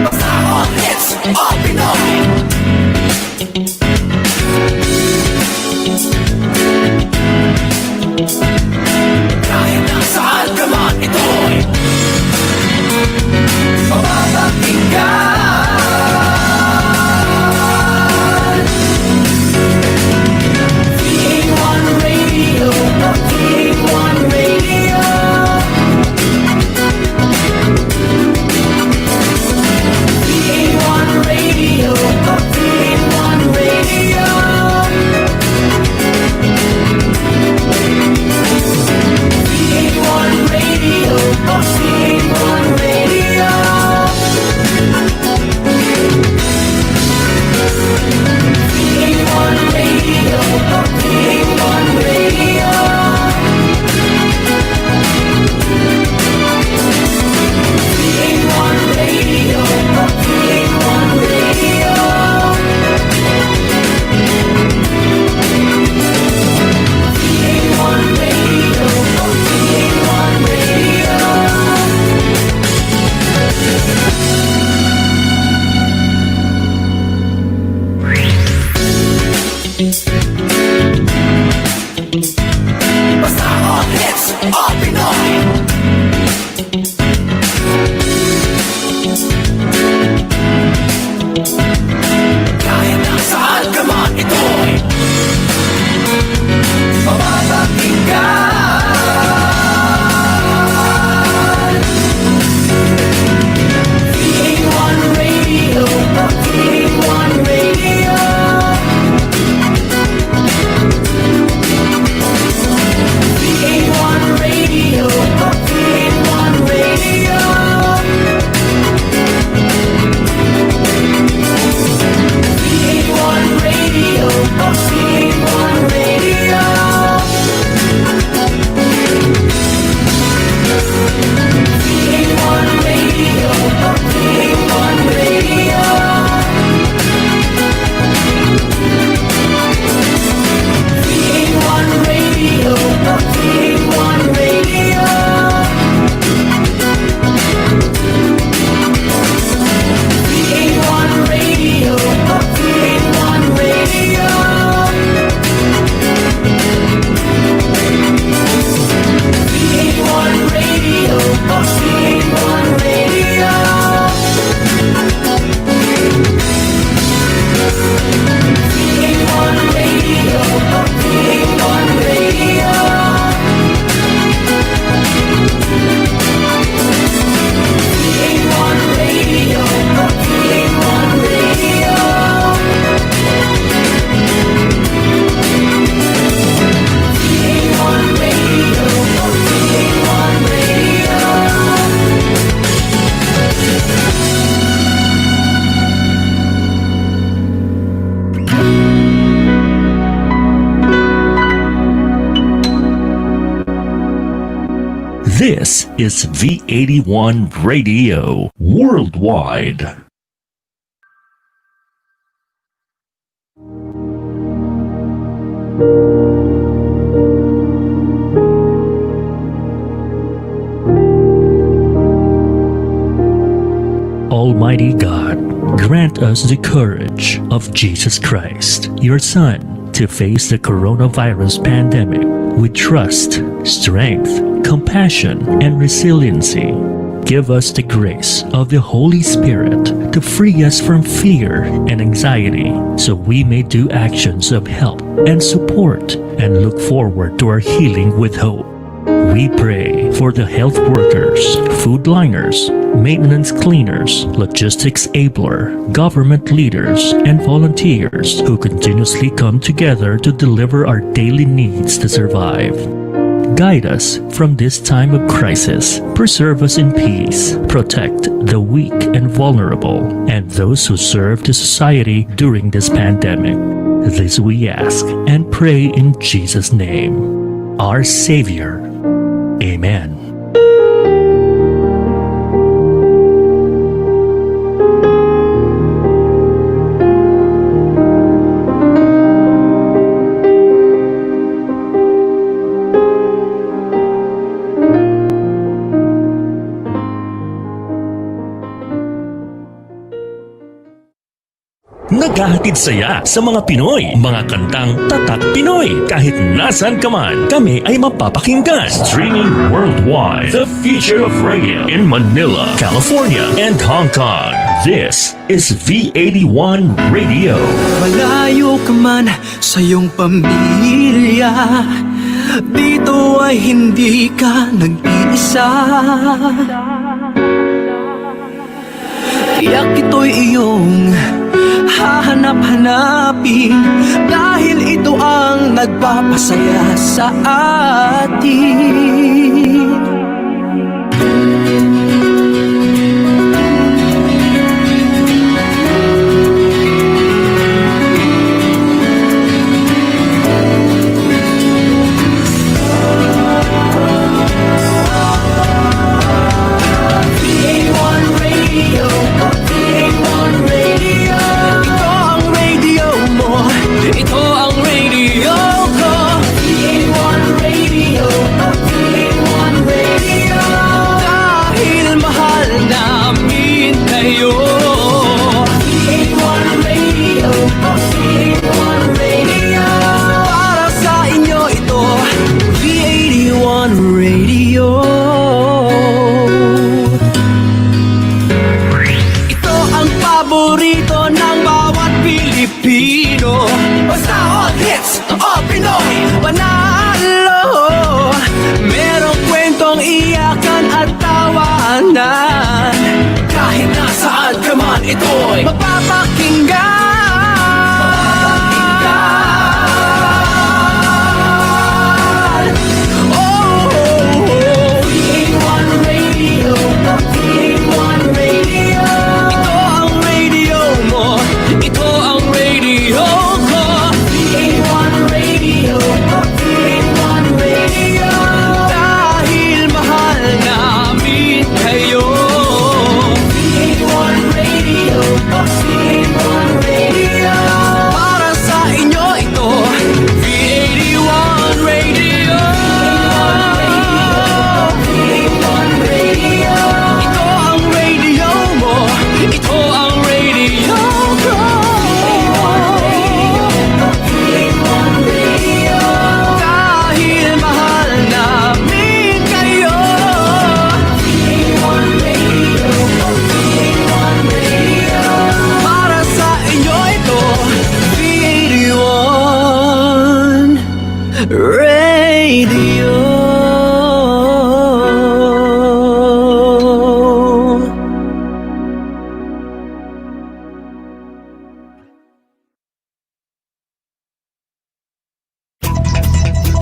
Basta all hits, all Pinoy. Kahit nasaan ka man, ito'y mapapakinggan. VA1 Radio, VA1 Radio. VA1 Radio, VA1 Radio. VA1 Radio, VA1 Radio. VA1 Radio, VA1 Radio. VA1 Radio, VA1 Radio. VA1 Radio, VA1 Radio. Basta all hits, all Pinoy. Kahit nasaan ka man, ito'y mapapakinggan. VA1 Radio, VA1 Radio. VA1 Radio, VA1 Radio. VA1 Radio, VA1 Radio. VA1 Radio, VA1 Radio. VA1 Radio, VA1 Radio. VA1 Radio, VA1 Radio. VA1 Radio, VA1 Radio. VA1 Radio, VA1 Radio. VA1 Radio, VA1 Radio. VA1 Radio, VA1 Radio. This is V81 Radio Worldwide. Almighty God, grant us the courage of Jesus Christ, your Son, to face the coronavirus pandemic with trust, strength, compassion, and resiliency. Give us the grace of the Holy Spirit to free us from fear and anxiety, so we may do actions of help and support and look forward to our healing with hope. We pray for the health workers, food liners, maintenance cleaners, logistics abler, government leaders, and volunteers who continuously come together to deliver our daily needs to survive. Guide us from this time of crisis. Preserve us in peace. Protect the weak and vulnerable, and those who serve the society during this pandemic. This we ask and pray in Jesus' name, our Savior. Amen. Naghahatid saya sa mga Pinoy, mga kantang tatak Pinoy. Kahit nasan ka man, kami ay mapapakinggan. Streaming worldwide. The future of radio in Manila, California, and Hong Kong. This is V81 Radio. Malayo ka man sa iyong pamilya, dito ay hindi ka nag-iisa. Tiyak ito'y iyong hahanap-hanapin, dahil ito ang nagpapasaya sa atin. Ito ang radio ko. VA1 Radio, VA1 Radio. Dahil mahal namin kayo. VA1 Radio, VA1 Radio. Para sa inyo ito, V81 Radio. Ito ang paborito ng bawat Pilipino. Basta all hits, all Pinoy, panalo. Merong kwentong iyakan at tawanan. Kahit nasaan ka man, ito'y mapapakinggan. Oh, VA1 Radio, VA1 Radio. ito ang radio mo, ito ang radio ko. VA1 Radio, VA1 Radio. Dahil mahal namin kayo. VA1 Radio, VA1 Radio. Para sa inyo ito, V81 Radio. VA1 Radio. Ito ang radio mo, ito ang radio ko. VA1 Radio. Dahil mahal namin kayo. VA1 Radio, VA1 Radio. Para sa inyo ito, V81 Radio.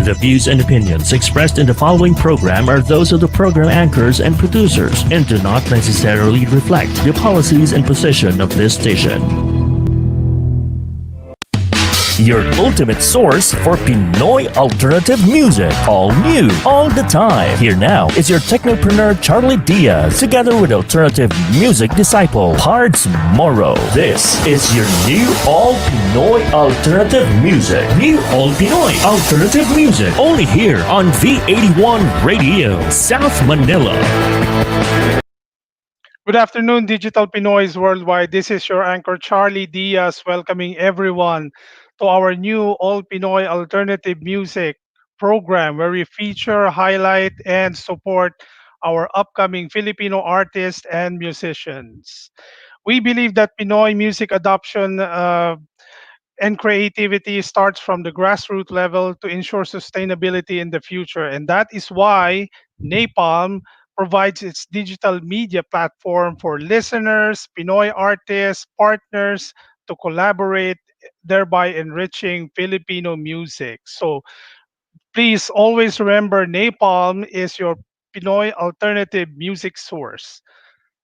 The views and opinions expressed in the following program are those of the program anchors and producers and do not necessarily reflect the policies and position of this station. Your ultimate source for Pinoy alternative music. All new, all the time. Here now is your technopreneur Charlie Diaz, together with alternative music disciple Pards Morrow. This is your new all Pinoy alternative music. New all Pinoy alternative music. Only here on V81 Radio, South Manila. Good afternoon, Digital Pinoys worldwide. This is your anchor Charlie Diaz, welcoming everyone to our new All Pinoy Alternative Music program, where we feature, highlight, and support our upcoming Filipino artists and musicians. We believe that Pinoy music adoption and creativity starts from the grassroots level to ensure sustainability in the future. And that is why NAPALM provides its digital media platform for listeners, Pinoy artists, partners to collaborate, thereby enriching Filipino music. So please always remember NAPALM is your Pinoy alternative music source.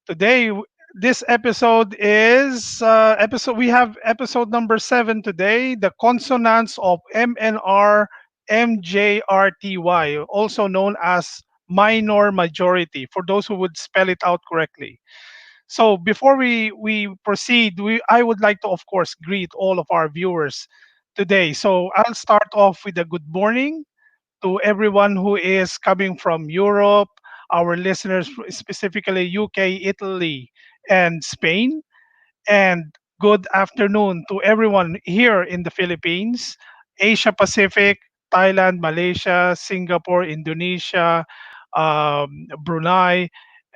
Today, this episode is episode we have episode number 7 today, the consonants of MNR MJRTY, also known as minor majority, for those who would spell it out correctly. So before we proceed, I would like to of course greet all of our viewers today. So I'll start off with a good morning to everyone who is coming from Europe, our listeners specifically UK, Italy, and Spain. And good afternoon to everyone here in the Philippines, Asia Pacific, Thailand, Malaysia, Singapore, Indonesia, Brunei,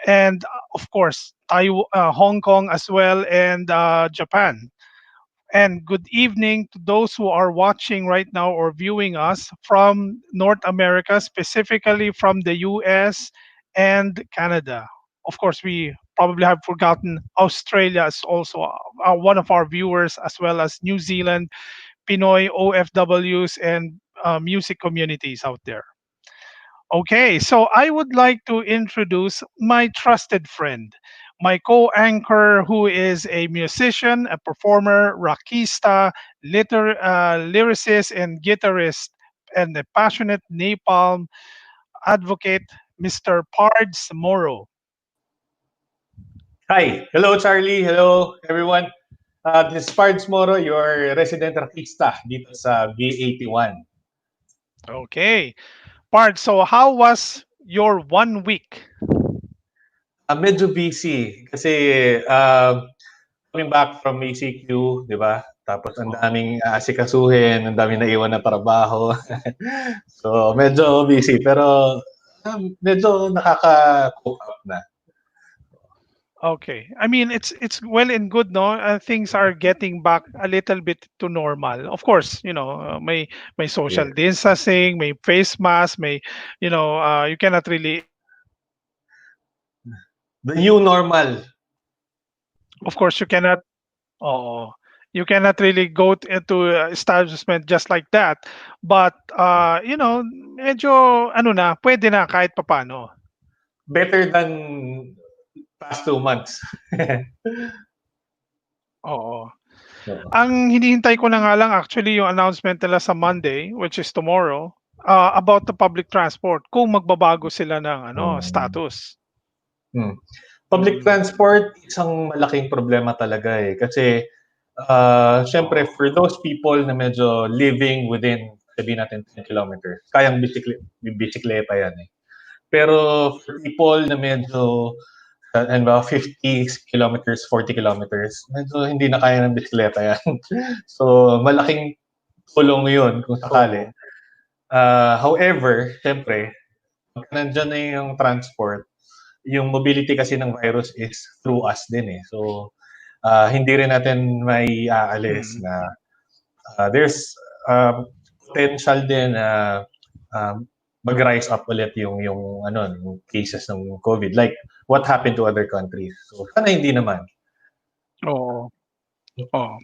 and of course, Hong Kong as well, and Japan. And good evening to those who are watching right now or viewing us from North America, specifically from the US and Canada. Of course, we probably have forgotten Australia as also one of our viewers, as well as New Zealand, Pinoy, OFWs, and music communities out there. Okay, so I would like to introduce my trusted friend, my co anchor, who is a musician, a performer, rockista, lyricist, and guitarist, and a passionate napalm advocate, Mr. Pards Moro. Hi. Hello, Charlie. Hello, everyone. This is Pards Moro, your resident rakista dito sa B81. Okay, Pards, so how was your 1 week? Medyo busy kasi coming back from ACQ, di ba? Tapos ang daming aasikasuhin, ang daming naiwan na trabaho. So, medyo busy. Pero medyo nakaka-cope up na. Okay. I mean, it's well and good, no? Things are getting back a little bit to normal. Of course, may social Yeah. distancing, may face mask, may, you cannot really, The new normal. of course, oh, you cannot really go to establishment just like that. But, medyo, ano na, pwede na kahit papano. Better than past 2 months. Oo. So, Ang hinihintay ko na nga lang actually yung announcement nila sa Monday, which is tomorrow, about the public transport, kung magbabago sila ng um, status. hmm. Public Mm. transport, isang malaking problema talaga eh. Kasi, syempre, Oo. for those people na medyo living within, sabihin natin, 10 kilometers, kayang bisikleta yan eh. Pero for people na medyo, ano ba, 50 kilometers, 40 kilometers, medyo hindi na kaya ng bisikleta yan. So, malaking tulong yun kung sakali. Oo. However, syempre, pag nandyan na yung transport, yung mobility kasi ng virus is through us din eh. So, hindi rin natin may aalis Mm. na there's potential din na mag-rise up ulit yung cases ng COVID, like what happened to other countries. So sana hindi naman. Oo. Oh,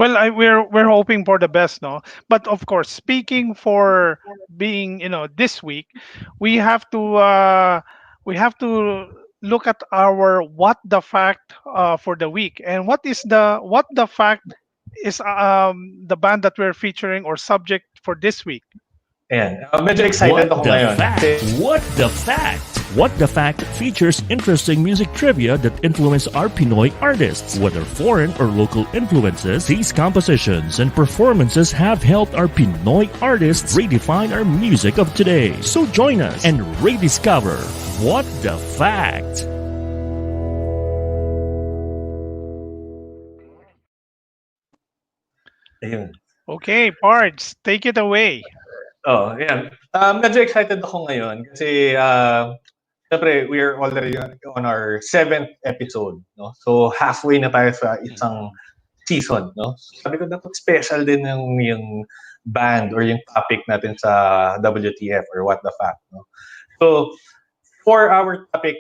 well, we're hoping for the best, no. But of course, speaking for being, this week, we have to uh, we have to look at our what the fact for the week, and what the fact is the band that we're featuring or subject for this week. Ayan. Medyo What excited ako the ngayon fact? kasi What the fact? What the fact features interesting music trivia that influence our Pinoy artists. Whether foreign or local influences, these compositions and performances have helped our Pinoy artists redefine our music of today. So join us and rediscover What the Fact. ayun. Okay, Pards, take it away. Oh, ayan. Medyo excited ako ngayon kasi syempre we are already on our 7th episode, no? So halfway na tayo sa isang season, no? Sabi ko dapat special din yung band or yung topic natin sa WTF or What the Fact, no? So for our topic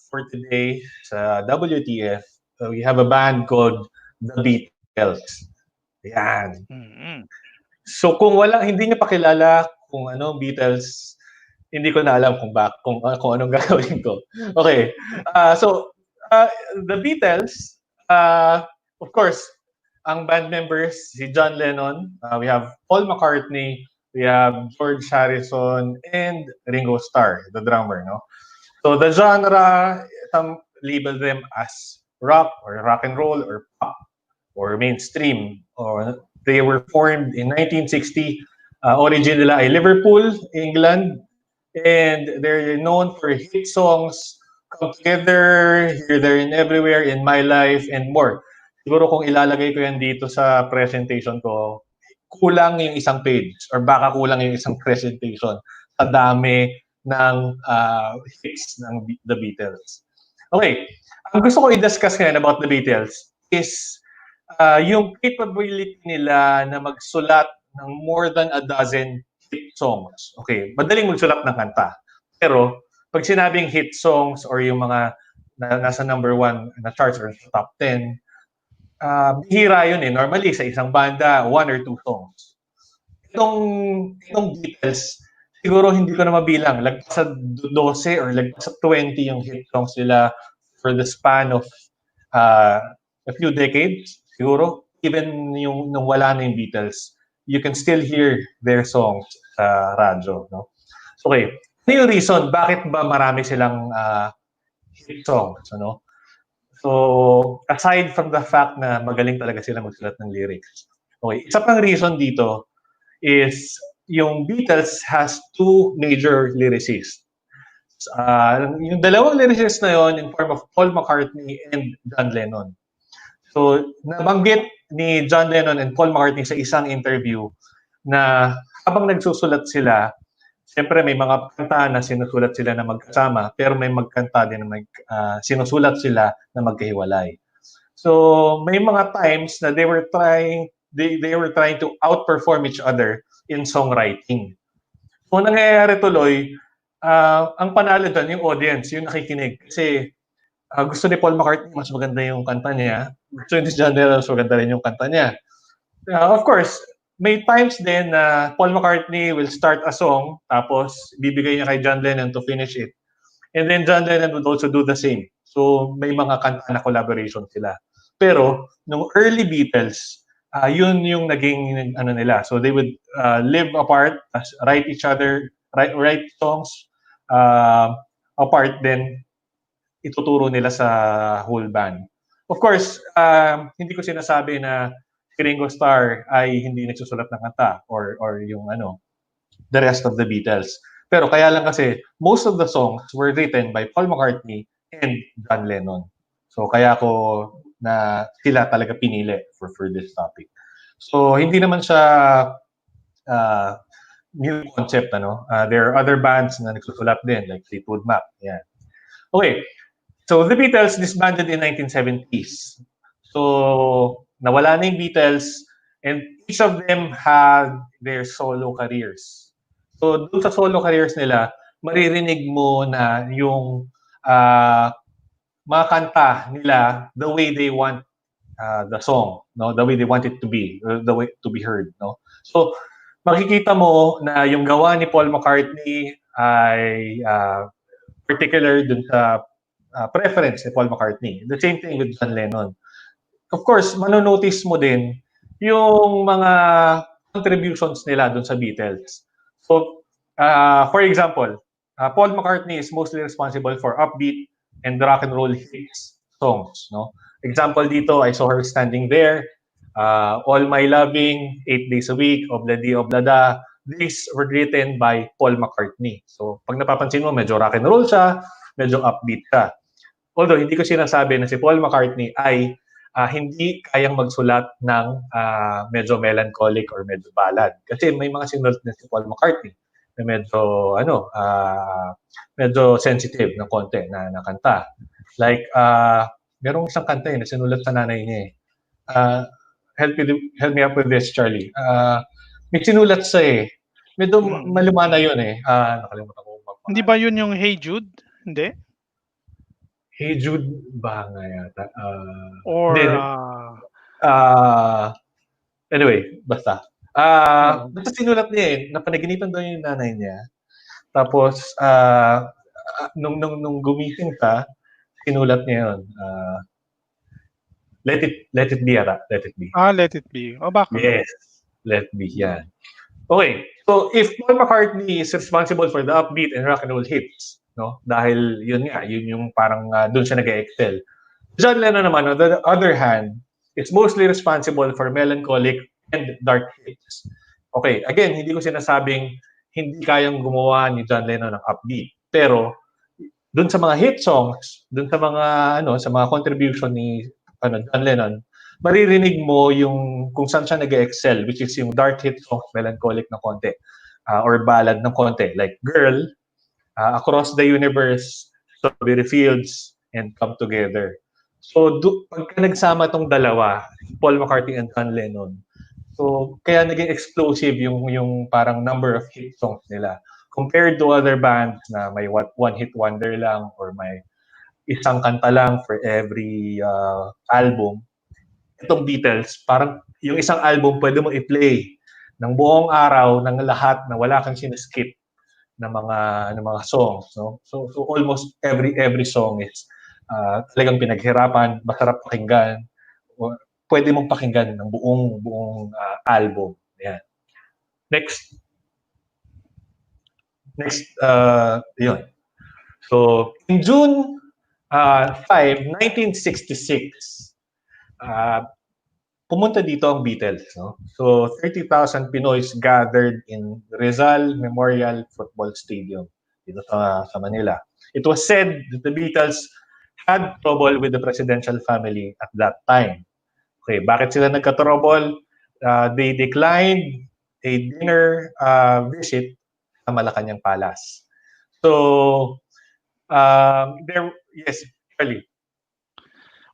for today sa WTF, we have a band called The Beatles. Yan. Mm-mm. So hindi niyo pa kilala kung ano Beatles, hindi ko na alam kung anong gagawin ko. Okay. So the Beatles, of course, ang band members si John Lennon, we have Paul McCartney, we have George Harrison, and Ringo Starr, the drummer, no? So the genre, some label them as rock or rock and roll or pop or mainstream. Or they were formed in 1960. Origin nila ay Liverpool, England, and they're known for hit songs, Come Together, Here, There, and Everywhere, In My Life, and more. siguro kung ilalagay ko yan dito sa presentation ko, kulang yung isang page or baka kulang yung isang presentation sa dami ng hits ng The Beatles. Okay, ang gusto ko i-discuss ngayon about The Beatles is yung capability nila na magsulat ng more than a dozen hit songs. Okay, madaling magsulat ng kanta. Pero pag sinabing hit songs or yung mga nasa number 1 na charts or top 10, bihira yun eh. Normally, sa isang banda, 1 or 2 songs. Itong Beatles, siguro hindi ko na mabilang. Lagpas sa 12 or lagpas sa 20 yung hit songs nila for the span of a few decades. Siguro, even yung nung wala na yung Beatles, you can still hear their songs sa radyo. No? So, okay, ano yung reason? Bakit ba marami silang hit songs? Ano? So, aside from the fact na magaling talaga sila magsulat ng lyrics. Okay, isa pang reason dito is yung Beatles has 2 major lyricists. Yung dalawang lyricists na yon in form of Paul McCartney and John Lennon. So, nabanggit ni John Lennon and Paul McCartney sa isang interview na habang nagsusulat sila, siyempre may mga kanta na sinusulat sila na magkasama, pero may magkanta din na sinusulat sila na magkahiwalay. So, may mga times na they were trying to outperform each other in songwriting. So, nangyayari tuloy, ang panalo doon, yung audience, yung nakikinig. Kasi gusto ni Paul McCartney, mas maganda yung kanta niya. Gusto ni John Lennon, mas maganda rin yung kanta niya. Of course, may times din na Paul McCartney will start a song, tapos bibigay niya kay John Lennon to finish it. And then John Lennon would also do the same. So may mga kanta na collaboration sila. Pero nung early Beatles, yun yung naging ano nila. So they would live apart, write songs apart, then ituturo nila sa whole band. Of course, hindi ko sinasabi na Ringo Starr ay hindi nagsusulat ng kanta or yung the rest of the Beatles. Pero kaya lang kasi most of the songs were written by Paul McCartney and John Lennon. So kaya ko na sila talaga pinili for this topic. So hindi naman siya new concept there are other bands na nagsusulat din like Fleetwood Mac. Yeah. Okay. So the Beatles disbanded in 1970s. So nawala na yung Beatles and each of them had their solo careers. So dun sa solo careers nila, maririnig mo na yung mga kanta nila the way they want the song, no? The way they want it to be, the way to be heard, no? So makikita mo na yung gawa ni Paul McCartney ay particular dun sa preference ni Paul McCartney. The same thing with John Lennon. Of course, manonotice mo din yung mga contributions nila dun sa Beatles. So, for example, Paul McCartney is mostly responsible for upbeat and rock and roll hits songs. No? Example dito, I Saw Her Standing There, All My Loving, 8 Days a Week, Obladi Oblada. These were written by Paul McCartney. So, pag napapansin mo, medyo rock and roll siya, medyo upbeat siya. Although, hindi ko sinasabi na si Paul McCartney ay hindi kayang magsulat ng medyo melancholic or medyo ballad. Kasi may mga sinulat na si Paul McCartney na medyo sensitive na konti na kanta. Like, merong isang kanta na sinulat sa nanay niya help me up with this, Charlie. May sinulat sa medyo malumana yun nakalimutan ko. Hindi ba yun yung Hey Jude? Hindi? Hey Jude ba nga yata? Or anyway, basta. Basta sinulat niya napanaginipan daw yung nanay niya. Tapos, nung gumising ka, sinulat niya yun. Let it be yata. Let it be. Let it be. O baka? Yes. Let it be, yan. Okay. So, if Paul McCartney is responsible for the upbeat and rock and roll hits, no? Dahil yun yung parang doon siya nag-excel. John Lennon naman, on the other hand, is mostly responsible for melancholic and dark hits. Okay, again, hindi ko sinasabing hindi kayang gumawa ni John Lennon ng upbeat. Pero, doon sa mga hit songs, doon sa mga sa mga contribution ni John Lennon, maririnig mo yung kung saan siya nag-excel, which is yung dark hit song, melancholic na konti, or ballad ng konti, like Girl, Across the Universe, Strawberry Fields, and Come Together. So, pagka nagsama tong dalawa, Paul McCartney and John Lennon, so kaya naging explosive yung parang number of hit songs nila. Compared to other bands na may one hit wonder lang or may isang kanta lang for every album, itong Beatles, parang yung isang album pwede mo i-play ng buong araw ng lahat na wala kang siniskip ng mga songs, no? So almost every song is talagang pinaghirapan, masarap pakinggan, o pwede mong pakinggan ng buong album. Yan. Next, yun. So in June 5, 1966, pumunta dito ang Beatles, no? So 30,000 Pinoys gathered in Rizal Memorial Football Stadium dito sa Manila. It was said that the Beatles had trouble with the presidential family at that time. Okay, bakit sila nagka-trouble? They declined a dinner visit sa Malacanang Palace. So yes, Charlie.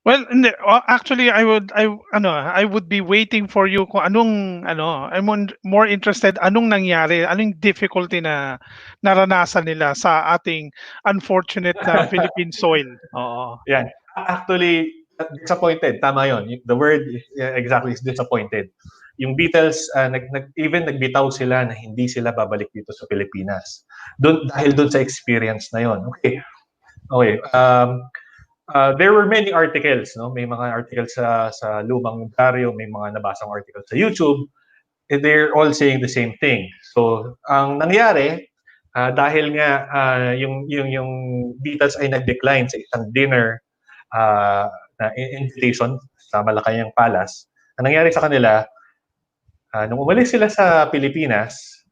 Well, hindi, actually I would be waiting for you kung I'm more interested anong nangyari, anong difficulty na naranasan nila sa ating unfortunate na Philippine soil. Oo. Yan. Actually, disappointed. Tama yon. The word exactly is disappointed. Yung Beatles, even nagbitaw sila na hindi sila babalik dito sa Pilipinas. Dahil doon sa experience na yon. Okay. There were many articles, no? May mga articles sa lumang diaryo, may mga nabasang articles sa YouTube. And they're all saying the same thing. So, ang nangyari, dahil nga yung Beatles ay nag-decline sa isang dinner na invitation sa Malacanang Palace, ang nangyari sa kanila, nung umalis sila sa Pilipinas,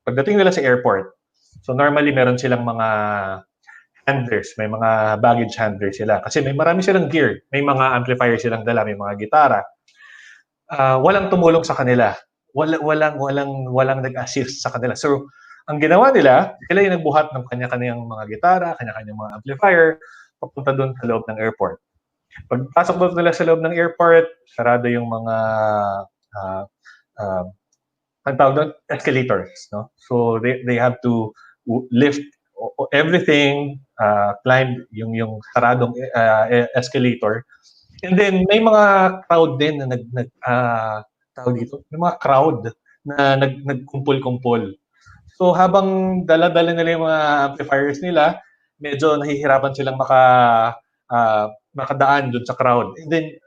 pagdating nila sa airport, so normally meron silang mga handlers, may mga baggage handlers sila. Kasi may marami silang gear, may mga amplifier silang dala, may mga gitara. Walang tumulong sa kanila. Walang nag-assist sa kanila. So, ang ginawa nila, sila yung nagbuhat ng kanya-kanyang mga gitara, kanya-kanyang mga amplifier, papunta doon sa loob ng airport. Pagpasok doon nila sa loob ng airport, sarado yung mga ang tawag doon, escalators. No? So, they have to lift everything, climb yung saradong escalator. And then may mga crowd din na tawag dito, may mga crowd na nagkumpul-kumpul. So habang dala-dala nila yung mga amplifiers nila, medyo nahihirapan silang makadaan dun sa crowd. And then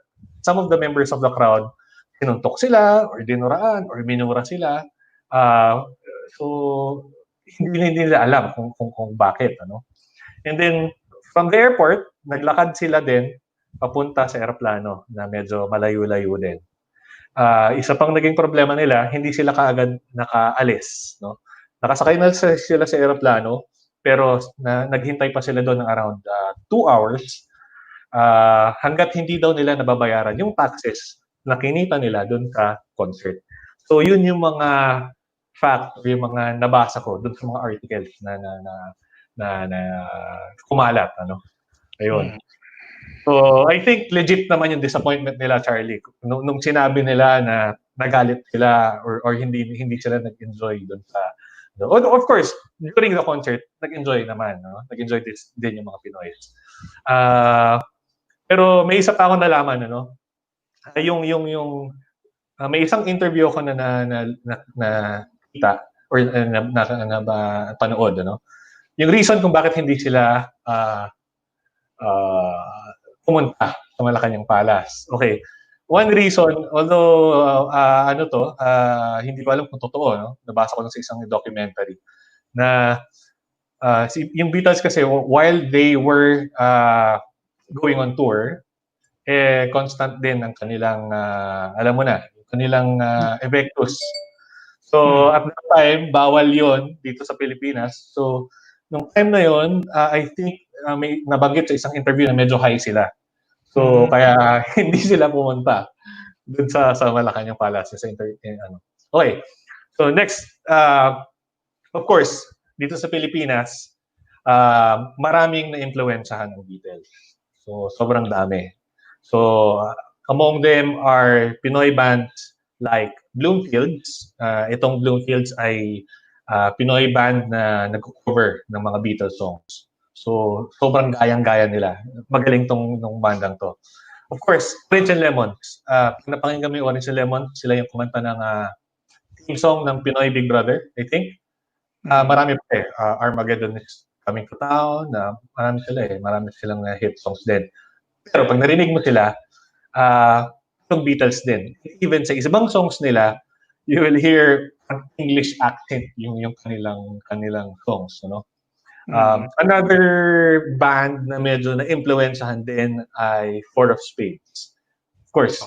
some of the members of the crowd, sinuntok sila or dinuraan or minura sila. So hindi nila alam kung bakit, ano. And then from the airport, naglakad sila din papunta sa eroplano na medyo malayo-layo din. Isa pang naging problema nila, hindi sila kaagad nakaalis, no. Nakasakay na sila sa eroplano, pero naghintay pa sila doon ng around 2 hours hanggat hindi daw nila nababayaran yung taxes na kinita nila doon sa concert. So yun yung mga fact, yung mga nabasa ko doon sa mga articles na kumalat, ano. Ayun. So I think legit naman yung disappointment nila, Charlie, nung sinabi nila na nagalit sila or hindi sila nag-enjoy doon sa, no? Of course, during the concert, nag-enjoy naman, no? Nag-enjoy din yung mga Pinoy. Pero may isa pa akong nalaman, ano? May isang interview ako na kita or na panood, ano? Yung reason kung bakit hindi sila pumunta sa Malacanang Palace. Okay. One reason, although hindi ko alam kung totoo, no? Nabasa ko lang sa isang documentary na yung Beatles kasi while they were going on tour, constant din ang kanilang alam mo na, kanilang evictus. So at that time, bawal yon dito sa Pilipinas. So nung time na yon, I think may nabanggit sa isang interview na medyo high sila. So Mm. kaya hindi sila pumunta dun sa Malacanang Palace sa ano. Okay. So next, of course, dito sa Pilipinas, maraming na-impluwensyahan ng Beatles. So sobrang dami. So among them are Pinoy bands like Bloomfields. Itong Bloomfields ay Pinoy band na nag-cover ng mga Beatles songs. So sobrang gayang-gaya nila. Magaling nung bandang to. Of course, Orange and Lemons. Pag napakinggan mo yung Orange and Lemons, sila yung kumanta ng theme song ng Pinoy Big Brother, I think. Mm. Marami pa eh. Armageddon is Coming to Town. Marami sila eh. Marami silang hit songs din. Pero pag narinig mo sila, yung Beatles din. Even sa ibang songs nila, you will hear an English accent yung kanilang songs, ano? Mm. Another band na medyo na-impluwensyahan din ay Four of Spades. Of course,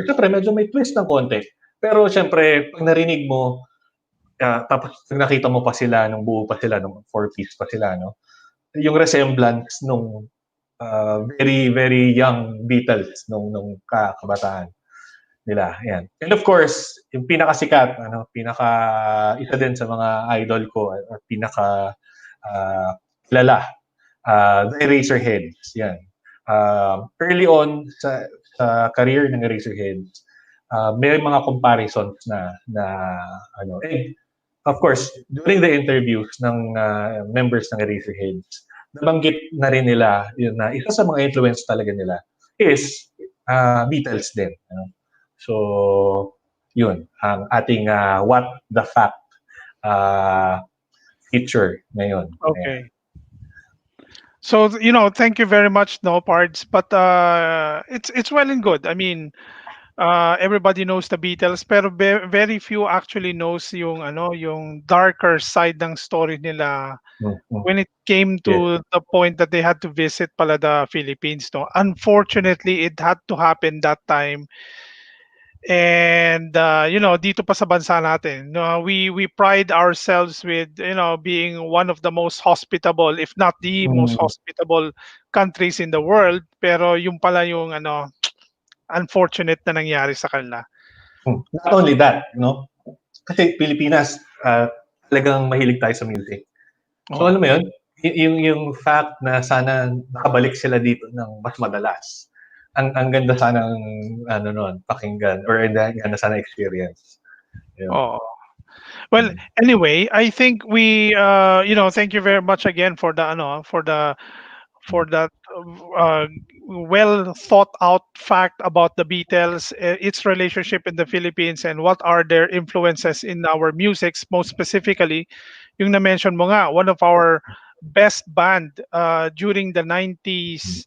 syempre medyo may twist ng konti. Pero syempre, pag narinig mo, tapos pag nakita mo pa sila, nung buo pa sila, nung four-piece pa sila, no? Yung resemblance nung very, very young Beatles nung kabataan nila. Yan. And of course, yung pinakasikat, isa din sa mga idol ko, or pinaka kilala, the Eraserheads. Yan. Early on sa career ng Eraserheads, may mga comparisons na and of course, during the interviews ng members ng Eraserheads, nabanggit na rin nila yun na isa sa mga influence talaga nila is Beatles din. So, yun, ang ating What the Fact uh, feature ngayon. Ayan. Okay. So thank you very much, no parts. But it's well and good. I mean, everybody knows the Beatles, pero very few actually knows yung darker side ng story nila Mm. when it came Yes. to the point that they had to visit pala the Philippines. No, unfortunately, it had to happen that time. And dito pa sa bansa natin, no, we pride ourselves with being one of the most hospitable, if not the most Mm. hospitable countries in the world. Pero yung pala yung unfortunate na nangyari sa kanila. Not only that, no? Kasi Pilipinas, talagang mahilig tayo sa music. So Oh. alam mo yun, yung fact na sana nakabalik sila dito ng mas madalas. Ang ganda sana ng nun, pakinggan or ganda sana experience. Yun. Oh. Well, Mm. anyway, I think we thank you very much again for the for that uh, well thought out fact about the Beatles, its relationship in the Philippines, and what are their influences in our music. Most specifically, yung na-mention mo nga, one of our best band during the 90s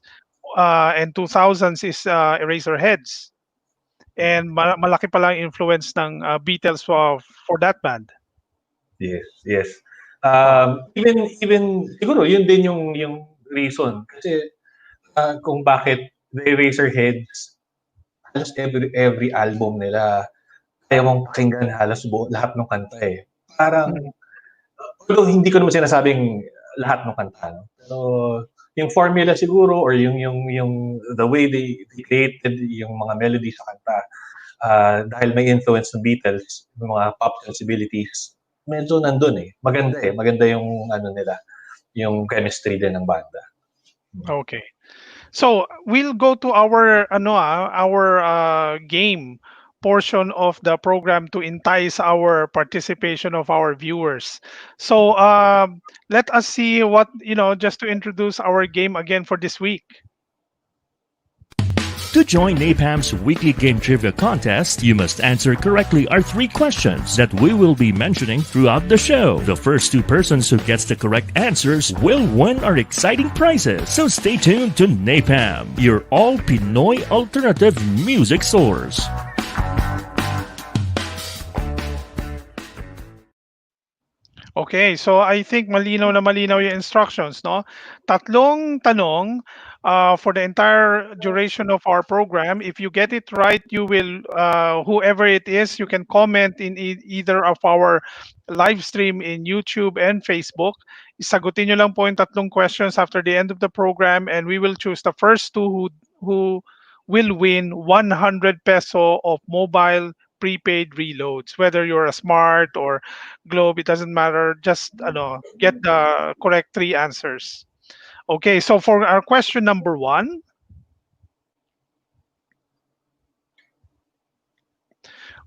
and 2000s is Eraserheads. And malaki pala ang influence ng Beatles for that band. Yes, yes. Oh. Even siguro yun din yung reason kasi kung bakit the Eraserheads halos every album nila kaya mong pakinggan halos lahat ng kanta eh. Parang Mm. although hindi ko naman sinasabing lahat ng kanta, no? Pero yung formula siguro or yung the way they created yung mga melody sa kanta, dahil may influence ng Beatles, yung mga pop sensibilities, medyo nandun eh. Maganda eh. Maganda yung nila, yung chemistry din ng banda. Okay. So we'll go to our game portion of the program to entice our participation of our viewers. So let us see what just to introduce our game again for this week. To join NAPALM's weekly game trivia contest, you must answer correctly our three questions that we will be mentioning throughout the show. The first two persons who gets the correct answers will win our exciting prizes. So stay tuned to NAPALM, your all Pinoy alternative music source. Okay, so I think malinaw na malinaw yung instructions, no? Tatlong tanong for the entire duration of our program. If you get it right, you will, whoever it is, you can comment in either of our live stream in YouTube and Facebook. Isagutin nyo lang po yung tatlong questions after the end of the program, and we will choose the first two who who will win 100 peso of mobile prepaid reloads. Whether you're a Smart or Globe, it doesn't matter. Just get the correct three answers. Okay, so for our question number one,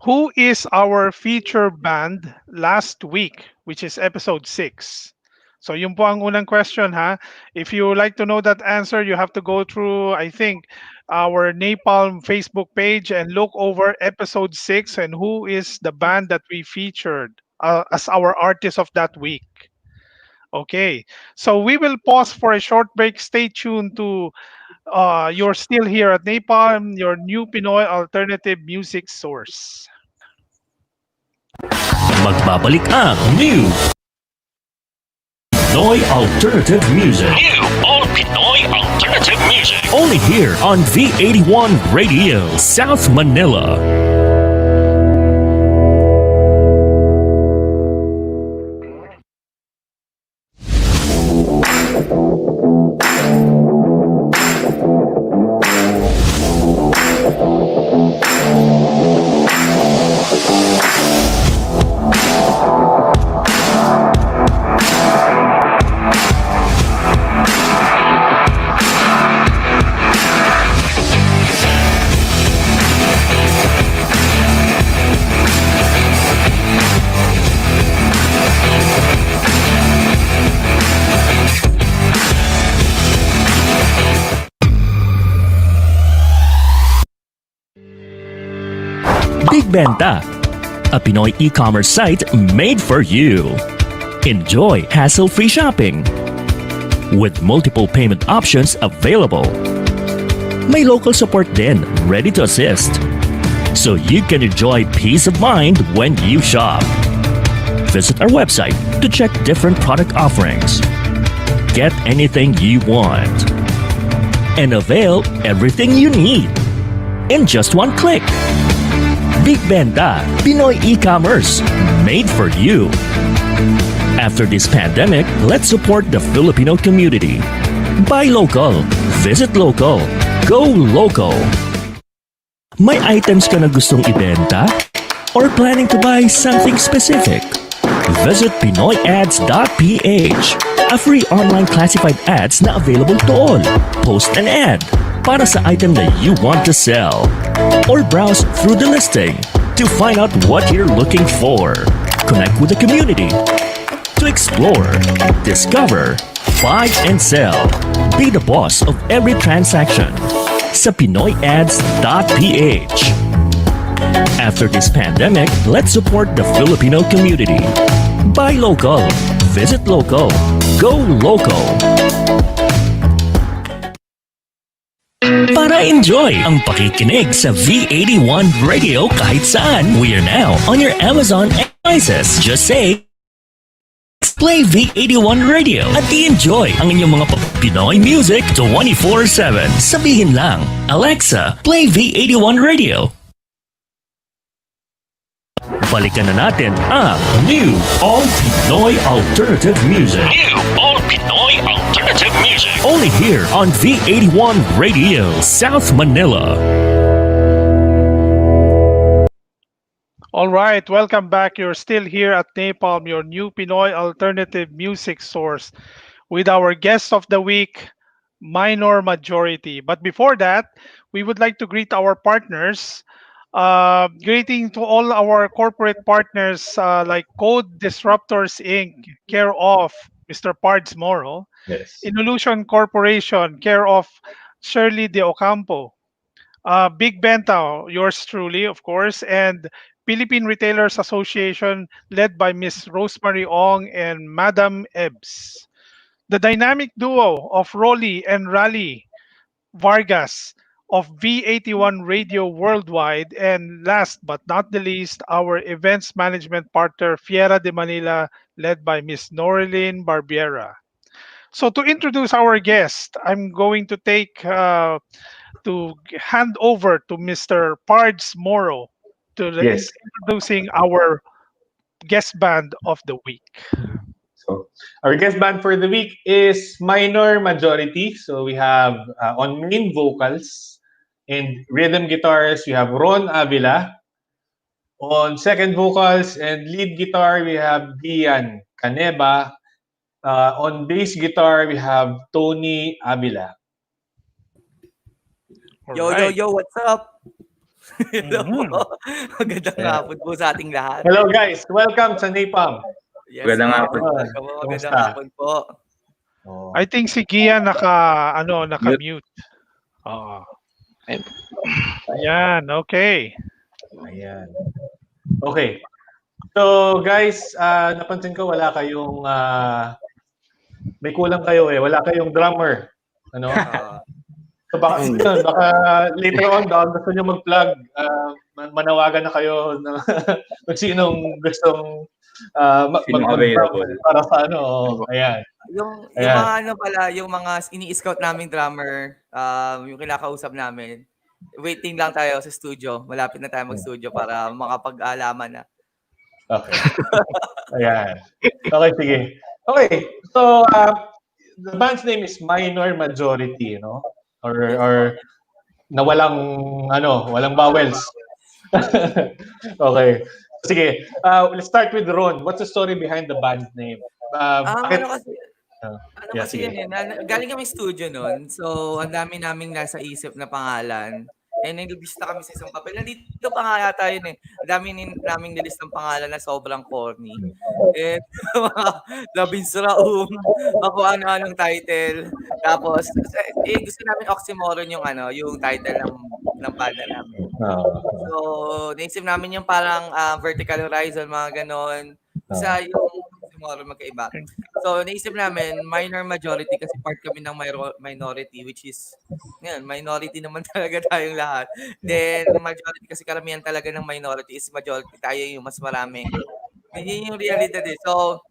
who is our feature band last week, which is episode 6? So yun po ang unang question ha. If you would like to know that answer, you have to go through, I think, our Napalm Facebook page and look over episode 6 and who is the band that we featured as our artist of that week. Okay, so we will pause for a short break. Stay tuned to You're Still Here at Napalm, your new Pinoy alternative music source. Magbabalik ang New Pinoy Alternative Music. New All Pinoy Alternative Music. Only here on V81 Radio, South Manila. Big Benta, a Pinoy e-commerce site made for you. Enjoy hassle-free shopping with multiple payment options available. May local support din ready to assist, so you can enjoy peace of mind when you shop. Visit our website to check different product offerings. Get anything you want and avail everything you need in just one click. Big Benta, Pinoy e-commerce, made for you. After this pandemic, let's support the Filipino community. Buy local, visit local, go local. May items ka na gustong ibenta? Or planning to buy something specific? Visit pinoyads.ph, a free online classified ads na available to all. Post an ad para sa item that you want to sell. Or browse through the listing to find out what you're looking for. Connect with the community to explore, discover, buy and sell. Be the boss of every transaction sa pinoyads.ph. After this pandemic, let's support the Filipino community. Buy local, visit local, go local. Para enjoy ang pakikinig sa V81 Radio kahit saan, we are now on your Amazon devices. Just say, play V81 Radio at i-enjoy ang inyong mga Pinoy music 24/7. Sabihin lang, Alexa, play V81 Radio. Balikan na natin ang New All Pinoy Alternative Music. New All Pinoy Alternative Music. Only here on V81 Radio, South Manila. All right, welcome back. You're still here at Napalm, your new Pinoy alternative music source, with our guest of the week, Minor Majority. But before that, we would like to greet our partners. Greeting to all our corporate partners like Code Disruptors Inc., care of Mr. Pards Moro, Yes. Involution Corporation, care of Shirley De Ocampo, Big Benta, yours truly, of course, and Philippine Retailers Association, led by Miss Rosemary Ong and Madam Ebbs. The dynamic duo of Rolly and Raleigh Vargas of V81 Radio Worldwide, and last but not the least, our events management partner, Fiera de Manila, led by Miss Norilyn Barbiera. So to introduce our guest, I'm going to take to hand over to Mr. Pards Moro to Yes. introducing our guest band of the week. Our guest band for the week is Minor Majority. So we have on main vocals and rhythm guitars, we have Ron Avila. On second vocals and lead guitar, we have Dian Caneba. On bass guitar, we have Tony Avila. Alright. Yo, what's up? Hello Mhm. po. Magandang Yeah. hapon po sa ating lahat. Hello guys, welcome sa NAPALM. Yes, Magandang po. hapon. Welcome po. Magandang Kumusta? hapon po. Oh. I think si Gian naka-mute. Oo. Ayan, okay. Ayan. Okay. So guys, napansin ko wala kayong may kulang kayo eh. Wala kayong drummer. Ano? So baka, baka later on daw gusto nyo mag-plug, manawagan na kayo na kung sinong gustong Sinong available. para sa ano. Ayan. Yung Ayan. mga ano pala, yung mga ini-scout naming drummer, yung kinakausap namin, waiting lang tayo sa studio. Malapit na tayo mag-studio para makapag-alaman na. Okay. Ayan. Okay, sige. Okay. So, the band's name is Minor Majority, no? Or na walang vowels. Okay. Sige. Let's start with Ron. What's the story behind the band's name? Bakit? Ano kasi, Yeah, kasi sige. yun galing kami studio nun. So, ang dami naming nasa isip na pangalan. And nilista kami sa isang papel. Nandito pa nga yata yun eh. Ang dami naming nilistang pangalan na sobrang corny. And mga labing suraum, ako ano-anong title. Tapos, gusto namin oxymoron yung title ng banda namin. So, naisip namin yung parang vertical horizon, mga ganon. Isa yung oxymoron magkaiba. So, naisip namin, minor majority kasi part kami ng minority, which is, yun, minority naman talaga tayong lahat. Then, majority kasi karamihan talaga ng minority is majority. Tayo yung mas marami. Yun yung realidad eh. So,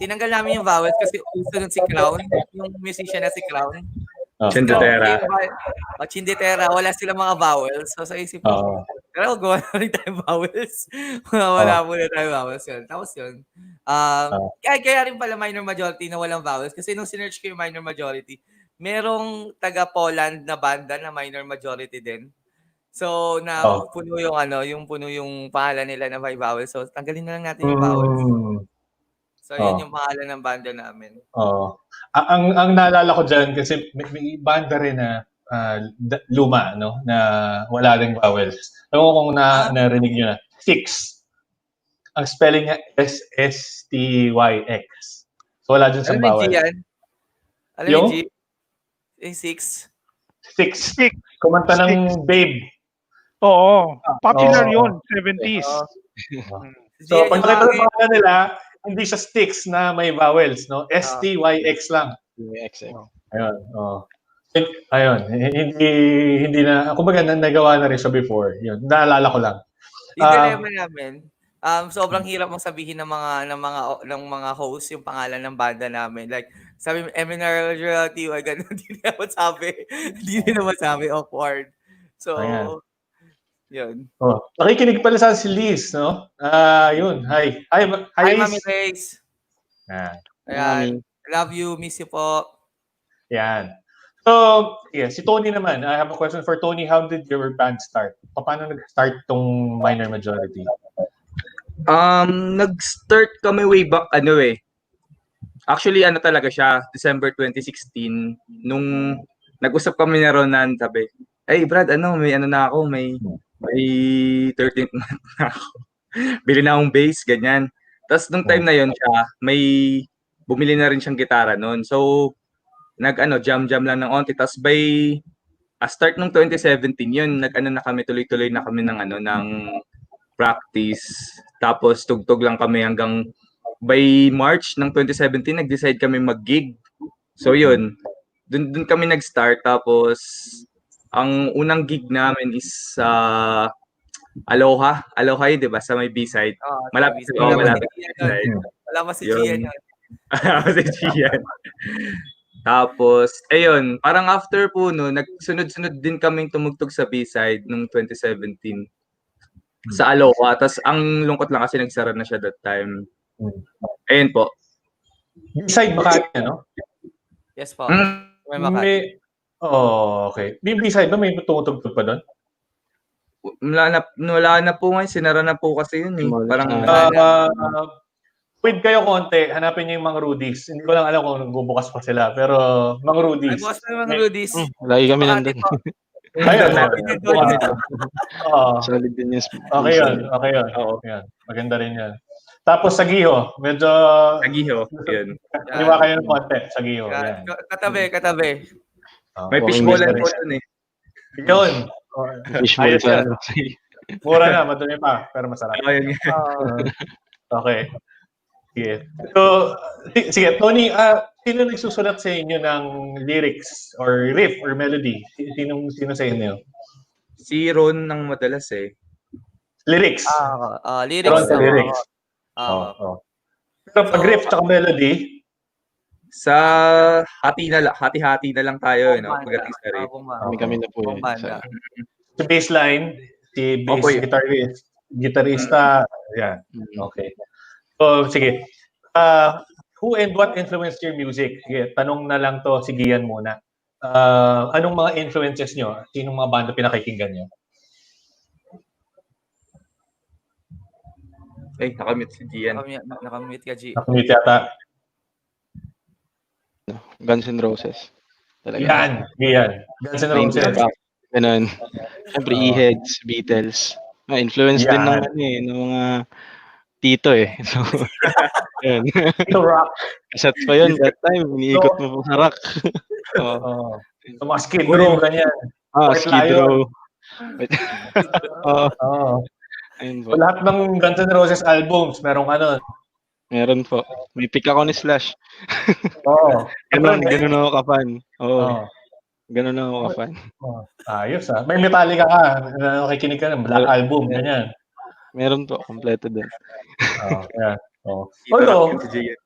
tinanggal namin yung vowels kasi uso nun si Crown, yung musician na si Crown. Chindetera. Chindetera, wala silang mga vowels. So, sa isip ko, pero gawa na rin tayong vowels. Wala muna tayong vowels yun. Tapos yun. Kaya rin pala minor majority na walang vowels. Kasi nung sinearch ko yung minor majority, merong taga-Poland na banda na minor majority din. So, puno yung pangalan nila na may vowels. So, tanggalin na lang natin yung vowels. So, yun yung pangalan ng banda namin. Ang naalala ko dyan, kasi may banda rin na luma, no? Na wala ring vowels. Ewan ko kung narinig nyo na. Six. Ang spelling niya SSTYX. So, wala dyan sa vowel. Alam yung G? Yung six? Six. Six. Kumanta ng Babe. Oo. Popular yun, 70s. So, pag nakita ng pangalan nila, hindi siya sticks na may vowels, no? STYX lang. Ayun, Ayun, hindi na, kumbaga nagawa na rin siya before. Yun, naalala ko lang. Yung dilemma namin, sobrang hirap mong sabihin ng mga host yung pangalan ng banda namin. Like, sabi MNR MJRTY, ganun, hindi naman sabi, awkward. So, Ayan. yun. Nakikinig pala sa si Liz, no? Yun, hi. Hi, Mami Grace. Ayan. Love you, miss you po. Yan. So, yeah, si Tony naman. I have a question for Tony. How did your band start? Paano nag-start tong minor majority? Nag-start kami way back Actually talaga siya, December 2016 nung nag-usap kami na Ronan, sabi, "Hey Brad, may na ako, may 13th month na ako. Bili na akong bass, ganyan." Tapos nung time na yon siya, may bumili na rin siyang gitara noon. So jam lang ng onti. Tapos by start nung 2017 yun, na kami, tuloy-tuloy na kami ng practice. Tapos tugtog lang kami hanggang by March ng 2017 nag-decide kami mag-gig. So yun, dun kami nag-start. Tapos ang unang gig namin is Aloha yun, 'di ba? Sa may B-side. Malapit sa B-side. Wala pa si Gian yun. Si Gian. Tapos, ayun, parang after po no, nagsunod-sunod din kaming tumugtog sa B-side nung 2017 sa Aloha. Tapos ang lungkot lang kasi nagsara na siya that time. Ayun po. B-side Makati, ano? Yes po. Mm, May Makati. May, okay. Yung B-side ba may tumutugtog pa doon? wala na po ngayon, sinara na po kasi yun eh. Demolished Parang na. Quid kayo konti, hanapin niyo yung mga Rudies. Hindi ko lang alam kung nagbubukas pa sila, pero mga Ay, Rudies. bukas pa yung mga May- Rudies. Lagi kami Makati nandun. po. Ayun, Doon dito. Oo. Solid din yung Okay yun, okay yun. Oo. Yan. Maganda rin yan. Tapos sa Giho, medyo Nagiho, yun. Iwa kayo ng konti sa Giho. Yan. Katabi. May Walking fishballan distance. po dun eh. Yun. Fishball Ayos sa yan. Mura na, madumi pa, pero masarap. Ayun nga. Okay. Sige. So, sige, Tony, sino nagsusulat sa inyo ng lyrics or riff or melody? Sino sa inyo? Si Ron ng madalas eh. Lyrics. Lyrics. Ron sa lyrics. Ah, Oo. Pero pag riff tsaka melody, Sa hati-hati na lang tayo, you know, pagdating sa rate. kami na po yun. Banda. si bassline, si bass Okay. gitarista, yan. Okay. So, sige. Who and what influenced your music? Sige, tanong na lang to, si Gian muna. Anong mga influences nyo? Sinong mga banda pinakikinggan nyo? Nakamute si Gian. Nakamute ka, G. Nakamute yata. Guns N' Roses. Talaga. Yan, Gian. Guns N' Roses. Linkin Park. Ganun. Siyempre, E-Heads, Beatles. Influence din ng, ng mga tito eh. So, yun. Ito rock. Kaset pa yun that time. Iniikot mo pa sa rock. So, mga Skid Row, ganyan. White Skid Row. Ayun po. So, lahat ng Guns N' Roses albums, merong ano. Meron po. May pick ako ni Slash. Ganun ako ka-fan. Oo. Ganun ako ka-fan. Ayos May Metallica ka. Nakikinig ka ng Black Album, ganyan. Meron po. Kompleto din. Yeah. Although, si Gian.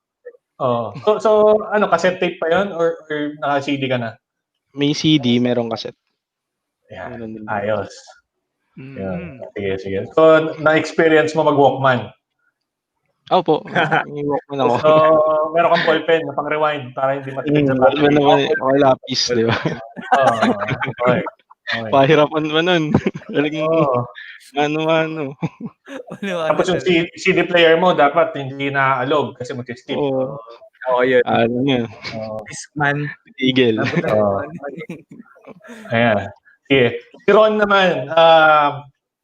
So, ano, cassette tape pa yun? Or naka-CD ka na? May CD, merong cassette. Yeah. Meron din. Ayos. Yeah. Sige. So, na-experience mo mag-Walkman? Opo. May Walkman ako. So, meron kang ballpen na pang-rewind para hindi matipid sa battery. Walkman naman. Okay, lapis, di ba? Okay. Pahirapan ba nun? Galing mano-mano. Tapos yung CD player mo, dapat hindi na-alog kasi mag-skip. Oo, yun. Ano nga? Discman. Eagle. Ayan. Sige. Si Ron naman,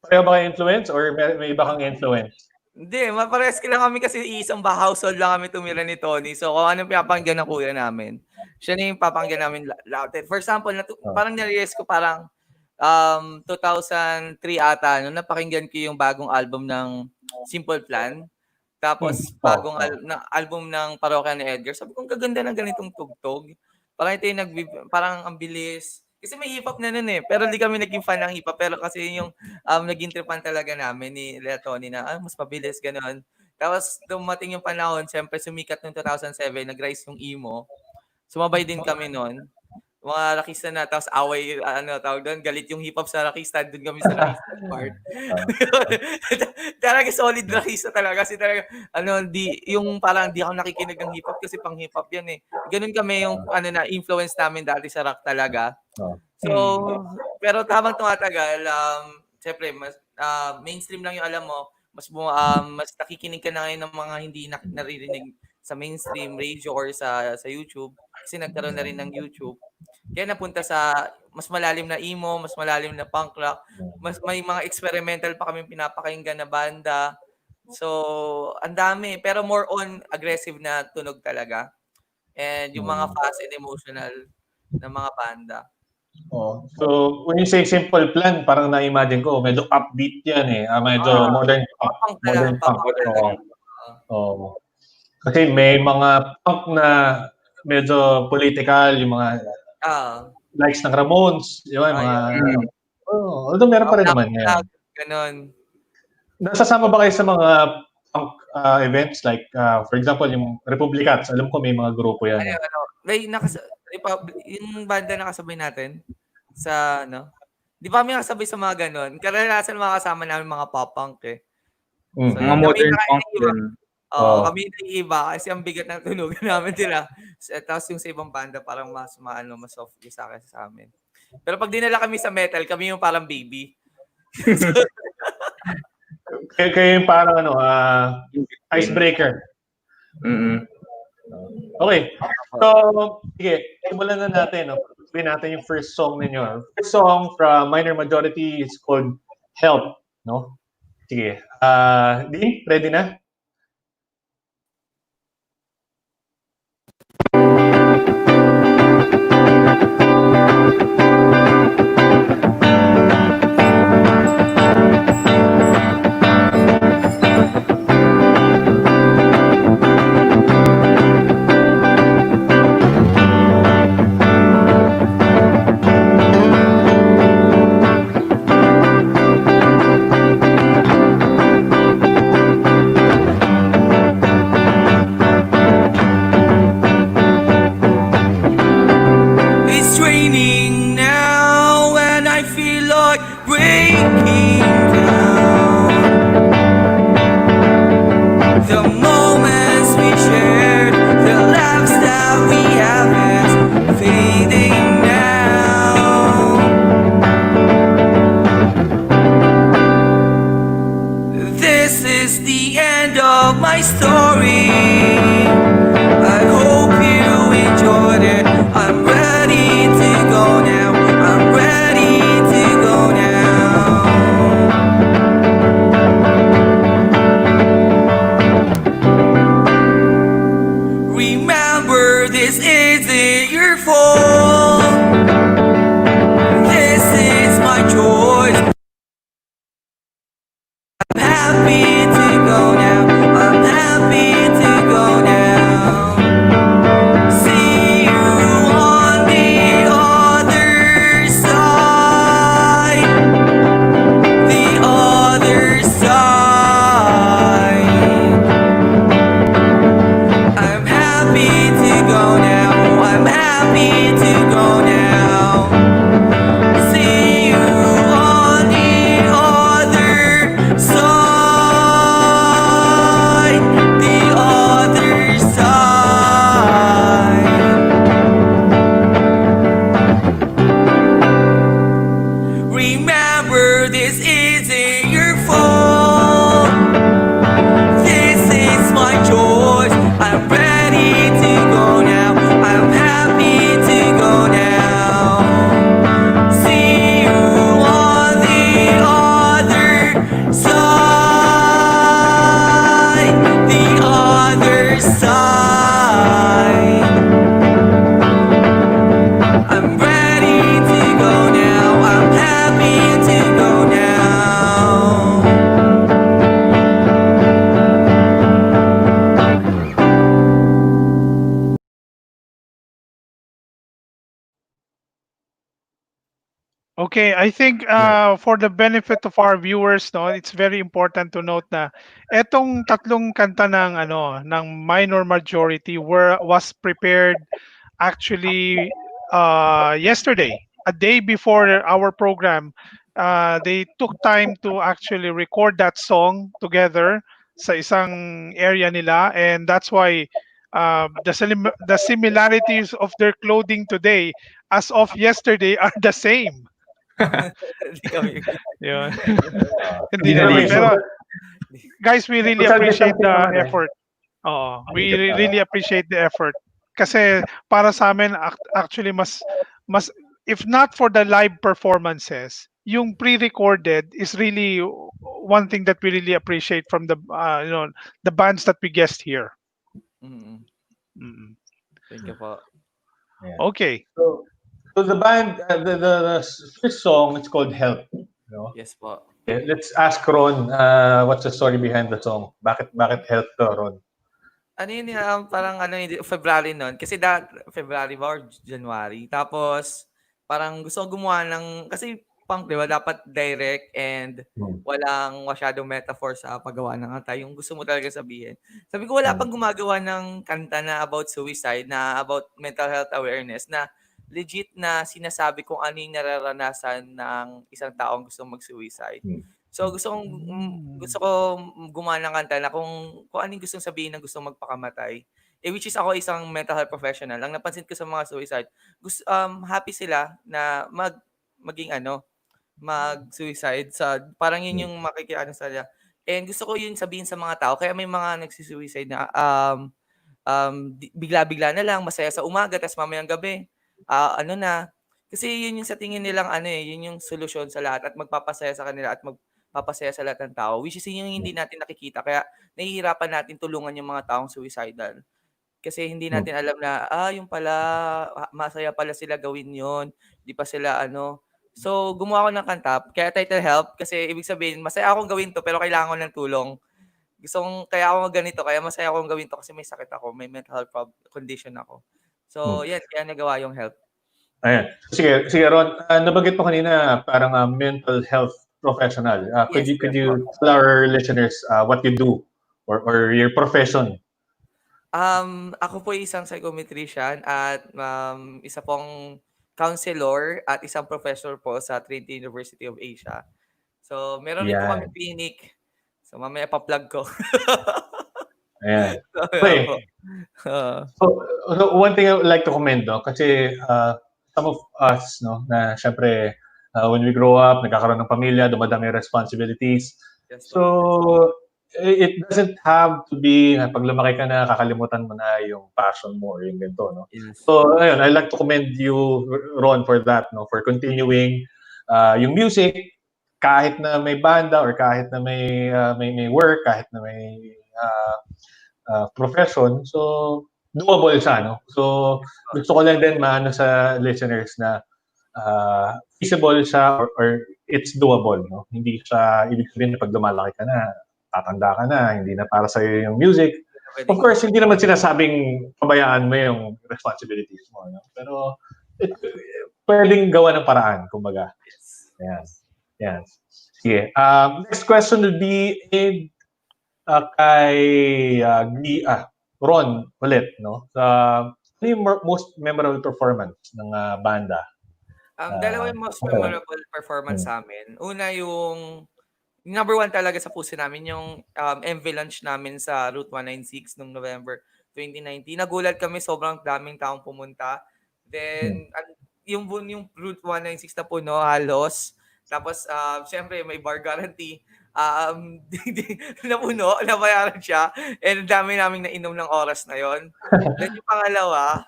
pareho ba kayo influence or may iba kang influence? Hindi, mapares lang kami kasi isang household lang kami tumira ni Tony. So kung ano pinapakinggan ng kuya namin, siya na yung papakinggan namin lahat. For example, parang narealize ko parang 2003 ata, nung napakinggan ko yung bagong album ng Simple Plan. Tapos bagong album ng Parokya ni Edgar. Sabi ko, ang gaganda ng ganitong tugtog. Parang ito yung parang ang bilis. Kasi may hip-hop na nun eh. Pero hindi kami naging fan ng hip-hop. Pero kasi yung naging tripan talaga namin ni Tony na mas mabilis, gano'n. Tapos dumating yung panahon, siyempre sumikat noong 2007, nag-rise yung emo. Sumabay din kami noon. Mga rakista na, tapos away, tawag doon, galit yung hip-hop sa rakista, doon kami sa rakista part. Talaga solid rakista talaga. Kasi talaga, yung parang di ako nakikinig ng hip-hop kasi pang hip-hop yan eh. Ganun kami yung, influence namin dati sa rock talaga. So, pero habang tumatagal, siyempre, mas mainstream lang yung alam mo, mas nakikinig ka na ngayon ng mga hindi naririnig sa mainstream radio or sa YouTube kasi nagkaroon na rin ng YouTube. Kaya napunta sa mas malalim na emo, mas malalim na punk rock, mas may mga experimental pa kami pinapakinggan na banda. So, ang dami, pero more on aggressive na tunog talaga. And yung mga fast and emotional na mga banda. So, when you say Simple Plan, parang na-imagine ko, medyo upbeat yan eh. Medyo modern punk. Modern punk. Kasi may mga punk na medyo political, yung mga likes ng Ramones, yun, mga... although meron pa rin naman yan. Ganon. Nasasama ba kayo sa mga punk events? Like, for example, yung Republicans, alam ko may mga grupo yan. Yung banda na kasabay natin sa di ba kami nakasabay sa mga ganon? Karanasan mga kasama namin mga pop punk eh. Mga modern punk din. Oo, kami naiiba kasi ang bigat ng tunugan namin nila. Tapos yung sa ibang banda parang mas mas soft yung sa'kin sa amin. Pero 'pag dinala kami sa metal, kami yung parang baby. Kayo yung parang In between. icebreaker. Mm. Okay. So, sige, simulan na natin. No? Sabihin natin yung first song ninyo. First song from Minor Majority is called Help. No? Sige. Dean, ready na? It's raining now and I feel like breaking down. The moments we shared, the laughs that we have is fading now. This is the end of my story. I hope you enjoyed it. I'm ready to go now. I'm ready to go now. Remember, this isn't your fault. This is my choice. I'm happy to go now. I'm happy to go now. See you on the other side. The other side. I'm happy to go now. I'm happy to go now. See you on the other side. The other side. Remember, this isn't your fault. This is my choice. I'm ready to go now. I'm happy to go now. See you on the other side. The other side. I'm ready to go now. I'm happy to go now. Okay, I think for the benefit of our viewers, no, it's very important to note na etong tatlong kanta ng ng Minor Majority was prepared actually yesterday, a day before our program. They took time to actually record that song together sa isang area nila, and that's why the similarities of their clothing today as of yesterday are the same. Hindi kami Yun. Hindi Hindi na naman. may Pero guys, we really social appreciate distancing the naman eh. effort. Oo, we really appreciate the effort. Kasi para sa amin actually mas if not for the live performances, yung pre-recorded is really one thing that we really appreciate from the the bands that we guest here. Mm. Mm. Thank you po. Okay. So the band, the first song, it's called Help. You know? Yes po. Okay, let's ask Ron, what's the story behind the song? Bakit Help to, Ron? Ano yun, parang February nun. Kasi February ba or January. Tapos, parang gusto ko gumawa kasi punk, di ba, dapat direct and walang masyadong metaphor sa paggawa ng kanta. Yung gusto mo talaga sabihin. Sabi ko, wala pang gumagawa ng kanta na about suicide, na about mental health awareness, na legit na sinasabi kung ano yung nararanasan ng isang taong gusto mag-suicide. So gusto ko gumawa ng kanta na kung ano yung gustong sabihin ng gustong magpakamatay. Which is ako isang mental health professional. Ang napansin ko sa mga suicide, happy sila na maging mag-suicide parang yun yung makikiano sa nila. And gusto ko yun sabihin sa mga tao kaya may mga nagsi-suicide na bigla-bigla na lang, masaya sa umaga ta's mamayang gabi, ano na. Kasi yun yung sa tingin nilang yun yung solusyon sa lahat at magpapasaya sa kanila at magpapasaya sa lahat ng tao, which is yun yung hindi natin nakikita kaya nahihirapan natin tulungan yung mga taong suicidal. Kasi hindi natin alam na, yung pala, masaya pala sila gawin yun, 'di pa sila So, gumawa ako ng kanta, kaya title Help, kasi ibig sabihin masaya akong gawin 'to pero kailangan ko ng tulong. Kaya ako ganito, kaya masaya akong gawin 'to kasi may sakit ako, may mental health condition ako. So, 'yan kaya nagawa yung Help. Ayan. Sige Ron, nabanggit mo kanina parang mental health professional. Could Yes, you po. tell our listeners what you do or your profession? Ako po isang psychometrician at isa pong counselor at isang professor po sa Trinity University of Asia. So, meron rin po kami Yan. clinic. So, mamaya pa-plug ko. Ayan. So, Okay. po. Oo. So one thing I would like to commend, no, kasi some of us, no, na syempre when we grow up, nagkakaroon ng pamilya, dumadami yung responsibilities. Yes po. So it doesn't have to be na pag lumaki ka na kakalimutan mo na yung passion mo or yung ganito, no. Yes. So ayun, I'd like to commend you, Ron, for that, no, for continuing yung music kahit na may banda or kahit na may work, kahit na may profession. So doable siya, no? So gusto ko lang din maano sa listeners na feasible siya or it's doable, no? Hindi siya ibig sabihin na pag lumalaki ka na, tatanda ka na, hindi na para sa'yo yung music. Of course, hindi naman sinasabing pabayaan mo yung responsibilities mo, no? Pero pwedeng gawa ng paraan, kumbaga. Yes. Yan. Yan. Sige. Next question would be kay Ron ulit, no? Ano yung most memorable performance ng banda? Dalawa yung most memorable performance sa amin. Una yung number one talaga sa puso namin, yung MV launch namin sa Route 196 noong November 2019. Nagulat kami, sobrang daming taong pumunta. Then, yung Route 196 na puno halos. Tapos, syempre, may bar guarantee. Napuno, nabayaran siya. And dami naming nainom ng oras na yon. Then yung pangalawa,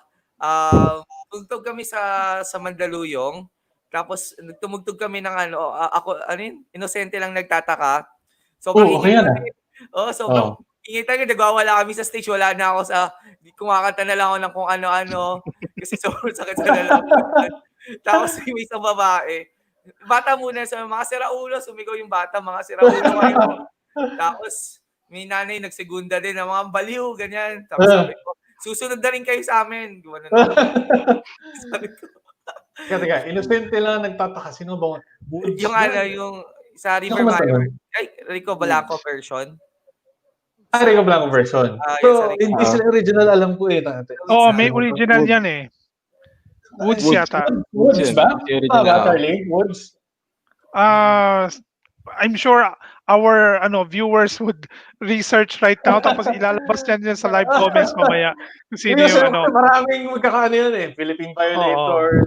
tugtog kami sa Mandaluyong. Tapos tumugtog kami ng inosente lang nagtataka. Sobrang Okay ingay yan. sobrang ingay talaga, nagwawala kami sa stage, wala na ako kumakanta na lang ako ng kung ano-ano kasi sobrang sakit sa lalamunan. Tapos may isang babae, bata muna sa mga siraulo, sumigaw yung bata, mga siraulo kayo. Tapos may nanay nagsegunda din na mga baliw, ganyan. Tapos sabi ko, susunod na rin kayo sa amin. Gumano na ako. Sabi ko. Teka, inosente lang nagtataka. Sino ba? Woods Yung yung sa River Mayor. Rico Blanco version. Rico Blanco version. So, hindi sila original, alam ko eh. May original yan eh. Woods yata. Woods ba? Charlie? Woods? I'm sure our viewers would research right now tapos ilalabas yan sa live comments mamaya kung sino yung Maraming magkakaano yun eh. Philippine Violator.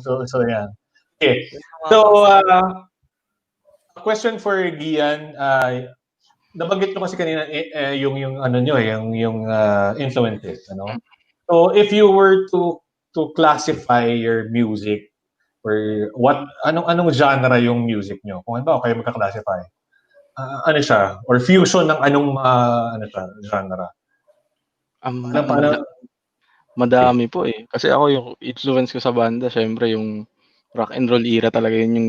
So yan. Okay. So, a question for Gian. Nabanggit mo kasi kanina yung influences, ano? So, if you were to classify your music or anong genre yung music nyo? Kung ano kayo magka-classify? Ano siya? Or fusion ng anong genre? Madami po eh. Kasi ako yung influence ko sa banda, syempre yung rock and roll era talaga yun yung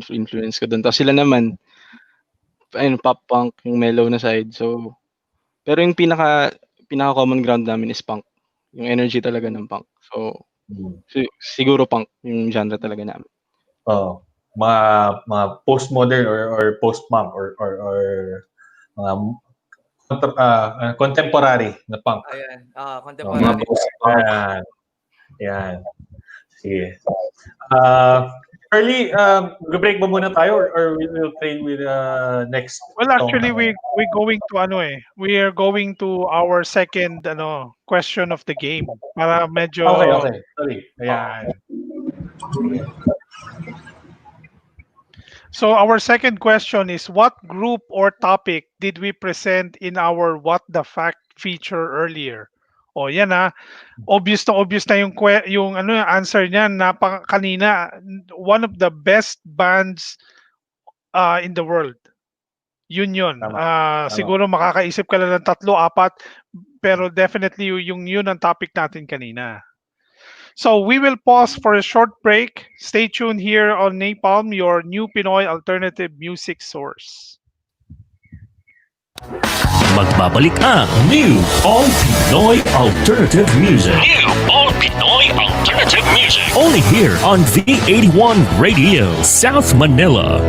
influence ko doon. Tapos sila naman, pop punk, yung mellow na side. So, pero yung pinaka common ground namin is punk. Yung energy talaga ng punk. So, siguro punk yung genre talaga namin. Mga postmodern or post-punk or mga contemporary na punk. Ayan, contemporary. Yan. Sige. Early, break ba muna tayo or we will play with next Well, song? actually, we going to ano eh. We are going to our second question of the game para Okay, medyo. okay. Sorry. Ayan. So our second question is, what group or topic did we present in our What the Fact feature earlier? O yan obvious na yung answer niyan kanina, one of the best bands in the world. Yun. Tama. Tama. Siguro makakaisip ka lang ng tatlo, apat, pero definitely yun ang topic natin kanina. So we will pause for a short break. Stay tuned here on Napalm, your new Pinoy alternative music source. Magbabalik ang New All Pinoy Alternative Music. New All Pinoy Alternative Music. Only here on V81 Radio, South Manila.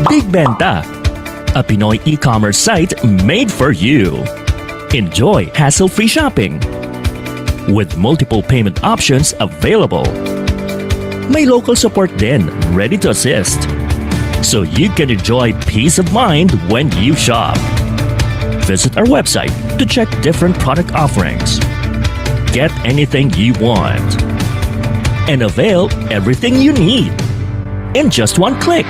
Big Benta, a Pinoy e-commerce site made for you. Enjoy hassle-free shopping with multiple payment options available. May local support din ready to assist, so you can enjoy peace of mind when you shop. Visit our website to check different product offerings. Get anything you want and avail everything you need in just one click.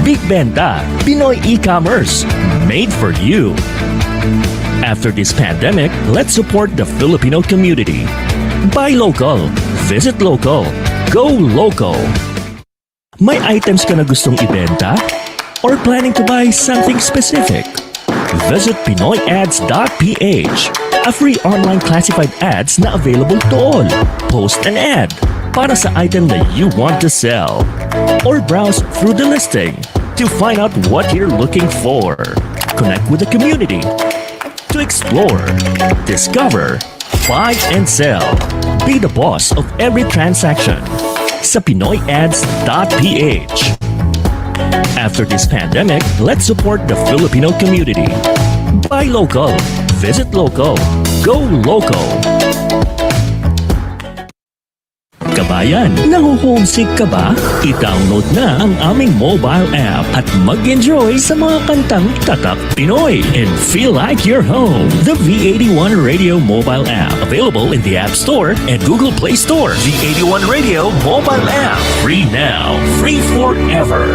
Big Benta, Pinoy e-commerce, made for you. After this pandemic, let's support the Filipino community. Buy local, visit local, go local. May items ka na gustong ibenta? Or planning to buy something specific? Visit pinoyads.ph, a free online classified ads na available to all. Post an ad para sa item that you want to sell. Or browse through the listing to find out what you're looking for. Connect with the community to explore, discover, buy and sell. Be the boss of every transaction sa pinoyads.ph. After this pandemic, let's support the Filipino community. Buy local, visit local, go local. Kabayan, nahuhomesick ka ba? I-download na ang aming mobile app at mag-enjoy sa mga kantang tatak Pinoy and feel like you're home. The V81 Radio mobile app, available in the App Store and Google Play Store. V81 Radio mobile app, free now, free forever.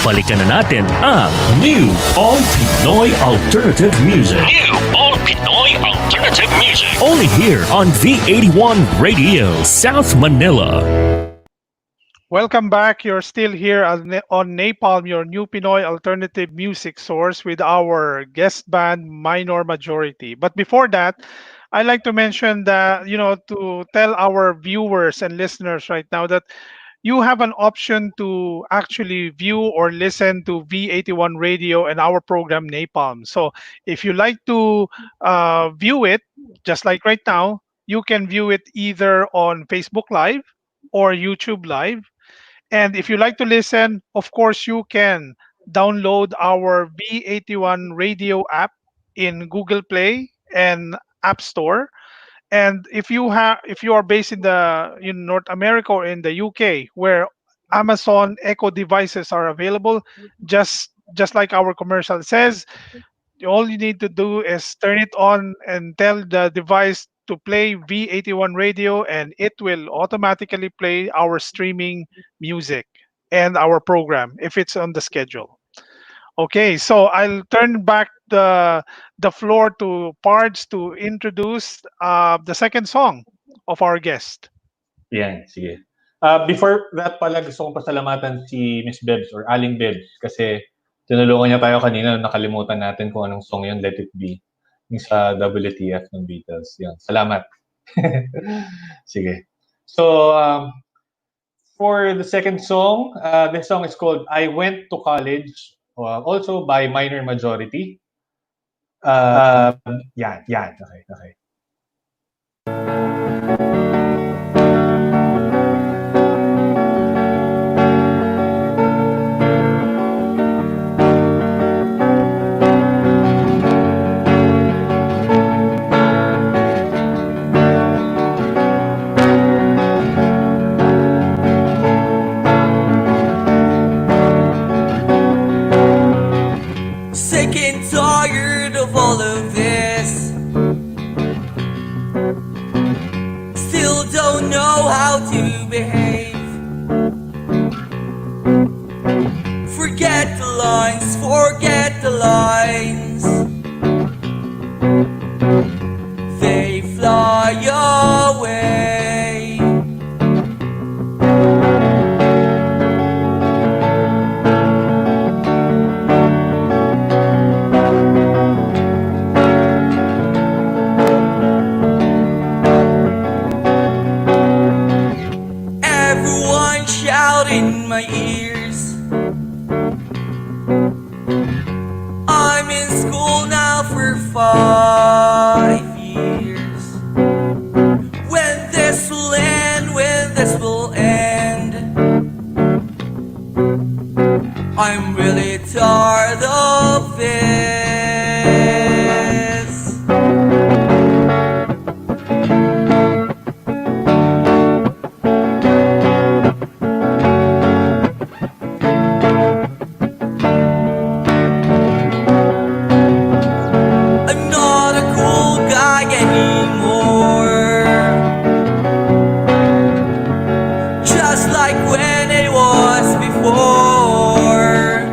Balikan na natin ang New All Pinoy Alternative Music. New All Pinoy Alternative Music. Only here on V81 Radio, South Manila. Welcome back. You're still here on Napalm, your new Pinoy alternative music source with our guest band Minor Majority. But before that, I like to mention that, to tell our viewers and listeners right now that you have an option to actually view or listen to V81 Radio and our program Napalm. So if you like to view it, just like right now, you can view it either on Facebook Live or YouTube Live. And if you like to listen, of course, you can download our V81 Radio app in Google Play and App Store. And if you are based in North America or in the UK, where Amazon Echo devices are available, just like our commercial says, all you need to do is turn it on and tell the device to play V81 radio, and it will automatically play our streaming music and our program if it's on the schedule. Okay, so I'll turn back the floor to Pards to introduce the second song of our guest. Yan, sige. Before that pala, gusto kong pasalamatan si Miss Bebs or Aling Bebs kasi tinulungan niya tayo kanina nung nakalimutan natin kung anong song yun, Let It Be. Yung sa WTF ng Beatles. Yun. Salamat. Sige. So, for the second song, this song is called I Went to College, also by Minor Majority. Yan. Okay. Sick and tired of all of this. Still don't know how to behave. Forget the lines, forget the lines. They fly away. Everyone shout in my ears. I'm in school now for 5 years. When this will end, when this will end. I'm really tired of this. I'm not a cool guy anymore. Just like when it was before.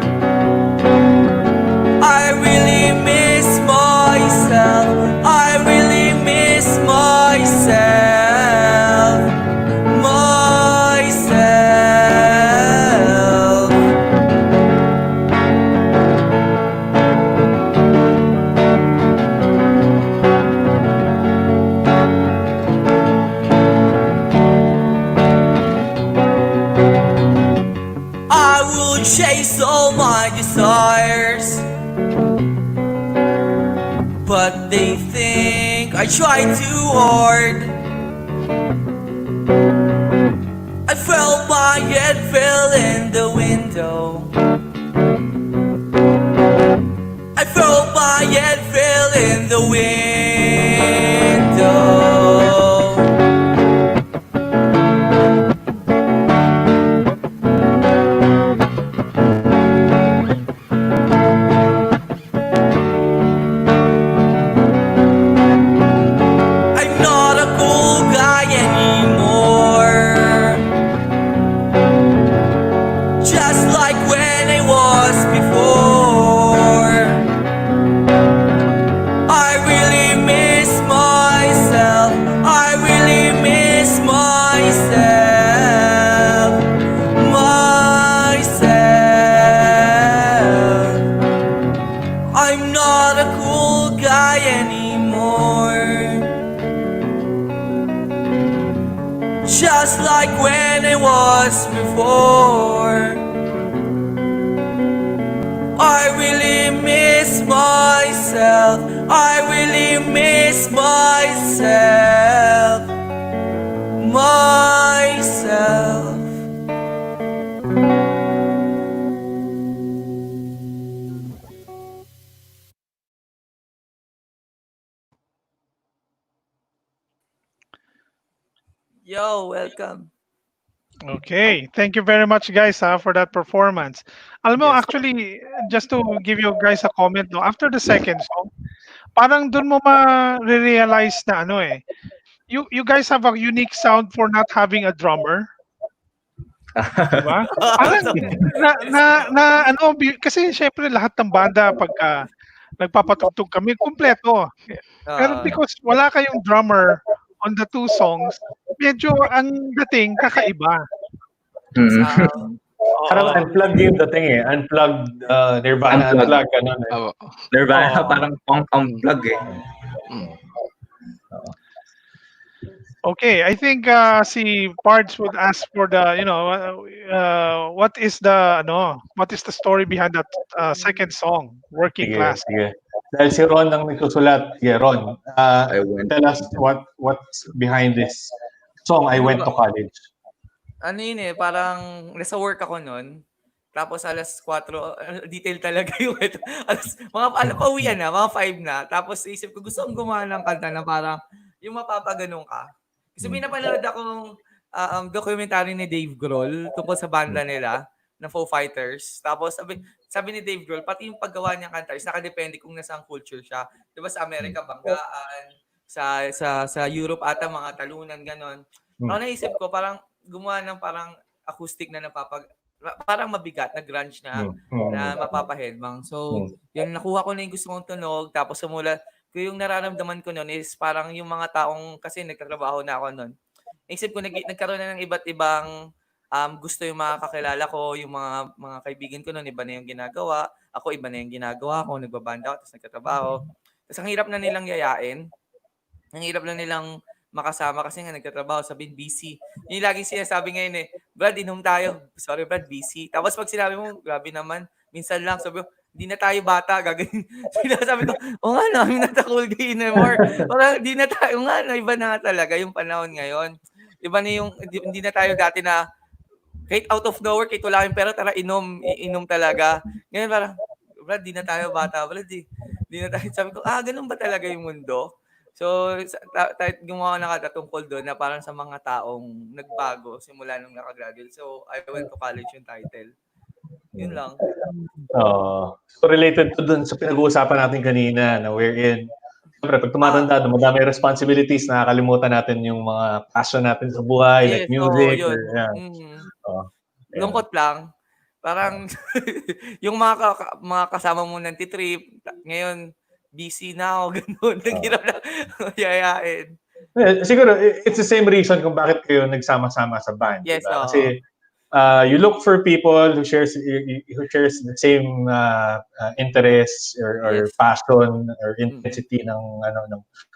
I really miss myself. I really miss myself. Myself. I will chase all my desires, but they think I try too hard. I felt my head fell in the window. I felt my head fell in the window. I'm not a cool guy anymore. Just like when I was before. I really miss myself. I really miss myself. Myself. I'm not a cool guy anymore. Just like when I was before. I really miss myself. I really miss myself. Myself. Yo, welcome. Okay, thank you very much guys for that performance. Alam mo, Yes. actually, just to give you guys a comment, no, after the second song, parang dun mo ma-realize na ano you guys have a unique sound for not having a drummer, di ba? Parang So, kasi syempre lahat ng banda pagka nagpapatugtog kami kumpleto. Pero uh, because wala kayong drummer on the two songs, medyo ang dating kakaiba. Tapos, Parang Oo. unplugged yung dating eh. Unplugged, Nirvana Unplugged. unplugged, ganun eh. Awa. Nirvana, Oo. parang punk Mm. unplug eh. Mm. Okay, I think si Pards would ask for the, what is the story behind that second song, Working Sige, Class? sige. Dahil si Ron ang nagsusulat. Sige, Ron, I went. tell us what's behind this song, I Ano Went ba? to College. Ano yun eh, parang nasa work ako nun. Tapos alas 4, detail talaga yung ito. Pauwian na, mga 5 na. Tapos isip ko, gusto kong gumawa ng kanta na parang yung mapapaganong ka. Kasi may napanood akong documentary ni Dave Grohl tungkol sa banda nila na Foo Fighters. Tapos sabi ni Dave Grohl, pati yung paggawa niyang kanta is nakadepende kung nasang culture siya. 'Di ba sa Amerika banggaan, sa Europe ata mga talunan ganon. Ako naisip ko parang gumawa ng parang acoustic na parang mabigat na grunge na mapapahedmang. So, yun nakuha ko na yung gusto kong tunog tapos yung nararamdaman ko noon is parang yung mga taong kasi nagtatrabaho na ako noon. Isip ko nagkaroon na ng iba't ibang gusto yung mga kakilala ko, yung mga kaibigan ko noon iba na yung ginagawa, ako iba na yung ginagawa ko, nagbabanda ako tapos nagtatrabaho. Tapos ang hirap na nilang yayain. Ang hirap na nilang makasama kasi nga nagtatrabaho, sabihin busy. Yung laging sinasabi ngayon eh, Brad, inom tayo. Sorry Brad, busy. Tapos pag sinabi mo, grabe naman, minsan lang, sabi ko, hindi na tayo bata, gagawin. Sinasabi ko, o nga no, I'm not a cool guy anymore. Parang hindi na tayo, nga no, iba na talaga yung panahon ngayon. Iba na yung, hindi na tayo dati na, kahit out of nowhere, kahit wala kayong pera, tara inom talaga. Ngayon parang, Brad, di na tayo bata, Brad, di na tayo. Sabi ko, ganun ba talaga yung mundo? So, gumawa na kanta tungkol doon na parang sa mga taong nagbago simula nung nakagraduate. So, I went to college yung title. Yun lang. So related to dun sa pinag-uusapan natin kanina na wherein, siyempre pag tumatanda, dumadami yung responsibilities, nakakalimutan natin yung mga passion natin sa buhay, like Yes, oo, music, yun. or yan. Oo. Ayan. Lungkot lang. Parang yung mga kasama mo ng titrip, ngayon busy na ako, ganun. Naghirap lang yayain. Siguro, it's the same reason kung bakit kayo nagsama-sama sa band, Yes, diba? oo. Kasi you look for people who shares the same interests or Yes. passion or intensity ng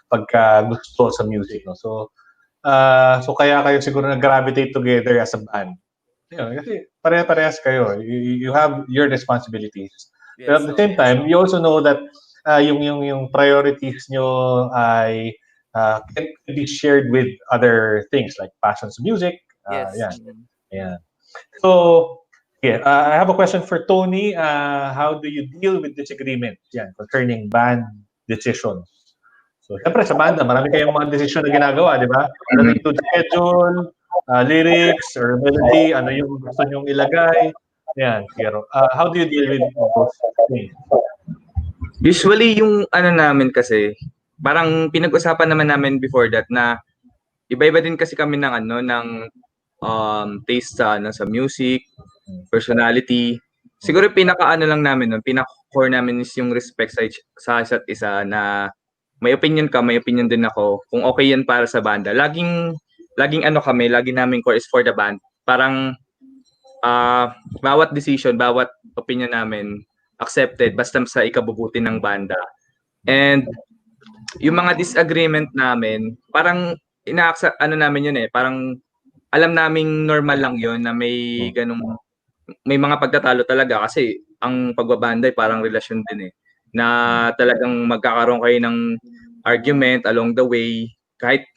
pagkagusto sa music, no? So kaya kayo siguro nag-gravitate together as a band. Kasi pare-parehas kayo. You have your responsibilities. But at Yes, the same time, you also know that yung priorities nyo ay can be shared with other things like passions music. yes. Yan. Yeah. So, I have a question for Tony. How do you deal with disagreement concerning band decisions? So, siyempre sa banda, marami kayong mga desisyon na ginagawa, di ba? Relating to schedule, lyrics, or melody, ano yung gusto nyong ilagay. Yan, pero how do you deal with those things? Usually yung namin kasi, parang pinag-usapan naman namin before that na iba-iba din kasi kami ng taste sa music, personality. Siguro pinaka lang namin nun, pinaka-core namin is yung respect sa isa't isa na may opinion ka, may opinion din ako. Kung okay yan para sa banda. Laging lagi namin core is for the band. Parang bawat decision, bawat opinion namin accepted basta sa ikabubuti ng banda. And yung mga disagreement namin, parang namin yun parang alam naming normal lang yun na may mga pagtatalo talaga kasi ang pagbabanda ay parang relasyon din na talagang magkakaroon kayo ng argument along the way. Kahit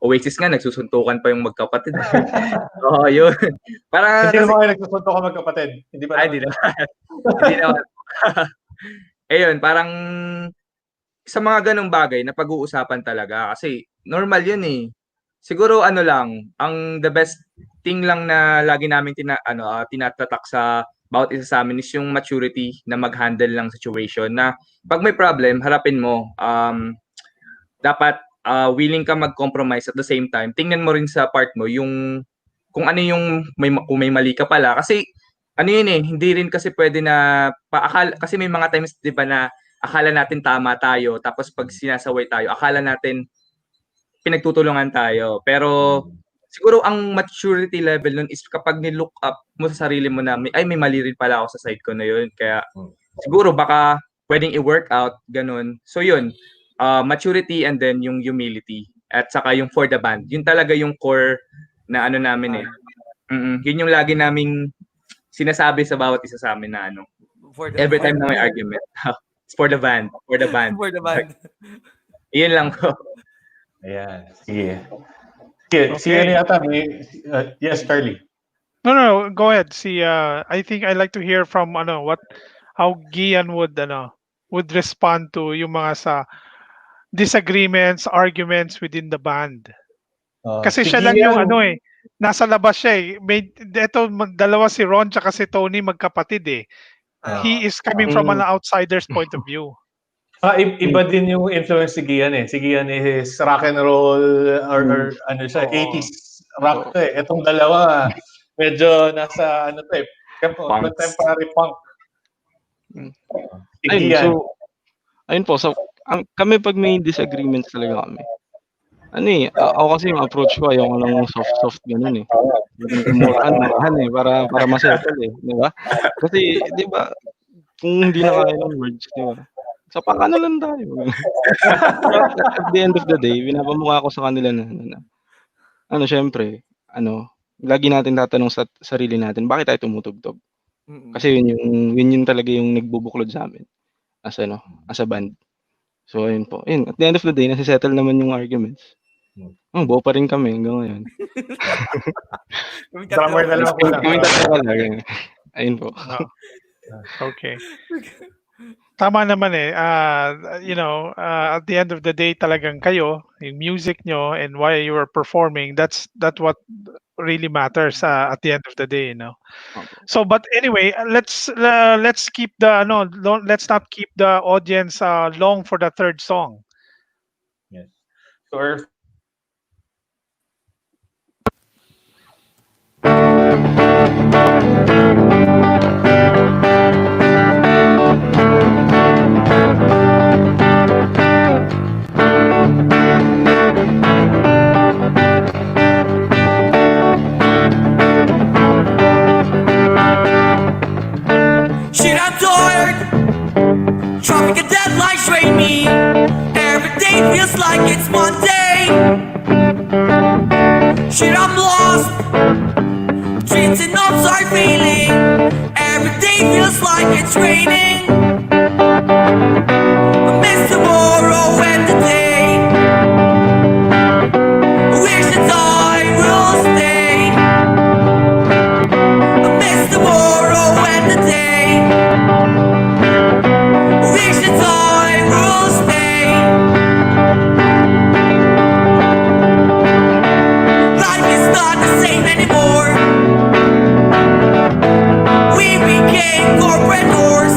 Oasis nga, nagsusuntukan pa yung magkapatid. Oo, yun. Para Hindi kasi, naman kayo nagsusunto ka magkapatid. Hindi ba ay, di naman. Hindi naman. Ayun, parang sa mga ganong bagay na pag-uusapan talaga kasi normal yun Siguro lang, ang the best thing lang na lagi namin tinatatak sa bawat isa sa amin is yung maturity na mag-handle ng situation na pag may problem, harapin mo. Dapat willing ka mag-compromise at the same time. Tingnan mo rin sa part mo yung kung ano yung kung may mali ka pala kasi hindi rin kasi pwede na kasi may mga times 'di ba na akala natin tama tayo tapos pag sinasaway tayo akala natin pinagtutulungan tayo pero siguro ang maturity level nun is kapag ni-look up mo sa sarili mo na, may mali rin pala ako sa side ko na yun. Kaya siguro baka pwedeng i-workout, ganun. So yun, maturity and then yung humility. At saka yung for the band. Yun talaga yung core na ano namin eh. Yun yung lagi naming sinasabi sa bawat isa sa amin na ano. For the Every time band. na may argument. It's for the band. For the band. For the band. Iyon lang po. Ayan. Sige. Si ano yata, yes, Charlie. No, go ahead. See, I think I like to hear from how Gian would respond to yung mga sa disagreements, arguments within the band. Kasi Si siya lang yung Gian, nasa labas siya eh. Dalawa si Ron tsaka si Tony magkapatid eh. He is coming from an outsider's point of view. iba din yung influence si Gian eh. Si Gian is rock and roll or ano siya, Oo. 80s rock to eh. Itong dalawa, medyo nasa ano to eh, Punks. contemporary punk. Si Ayun, Gian. so, ayun po. So, kami pag may disagreements talaga kami. Ako kasi yung approach ko, ayoko ng soft ganun eh. Yung murahan eh, para masettle eh. Di ba? Kasi, di ba, kung hindi na kaya ng words, di ba? So, pakano lang tayo. Pero at the end of the day, pinapamukha ko sa kanila na syempre, lagi natin tatanong sa sarili natin, bakit tayo tumutugtog? Kasi yun talaga yung nagbubuklod sa amin as a band. So, ayun po. Ayun, at the end of the day, nasisettle naman yung arguments. Buo pa rin kami hanggang ngayon. Drummer na lang ako lang. Kami tatlo talaga. Ayun po. Okay. Tama naman eh. At the end of the day talagang kayo, yung music nyo and why you are performing, that's what really matters at the end of the day, So but anyway, let's keep let's not keep the audience long for the third song. Yes. So our Shit, I'm tired. Traffic and deadlines drain me. Every day feels like it's Monday. Shit, I'm lost. Dreams and hopes are failing. Every day feels like it's raining. I miss tomorrow and the day. I wish that I will stay. I miss tomorrow and the day. I wish that I will stay. Life is not the same anymore. We became corporate whores.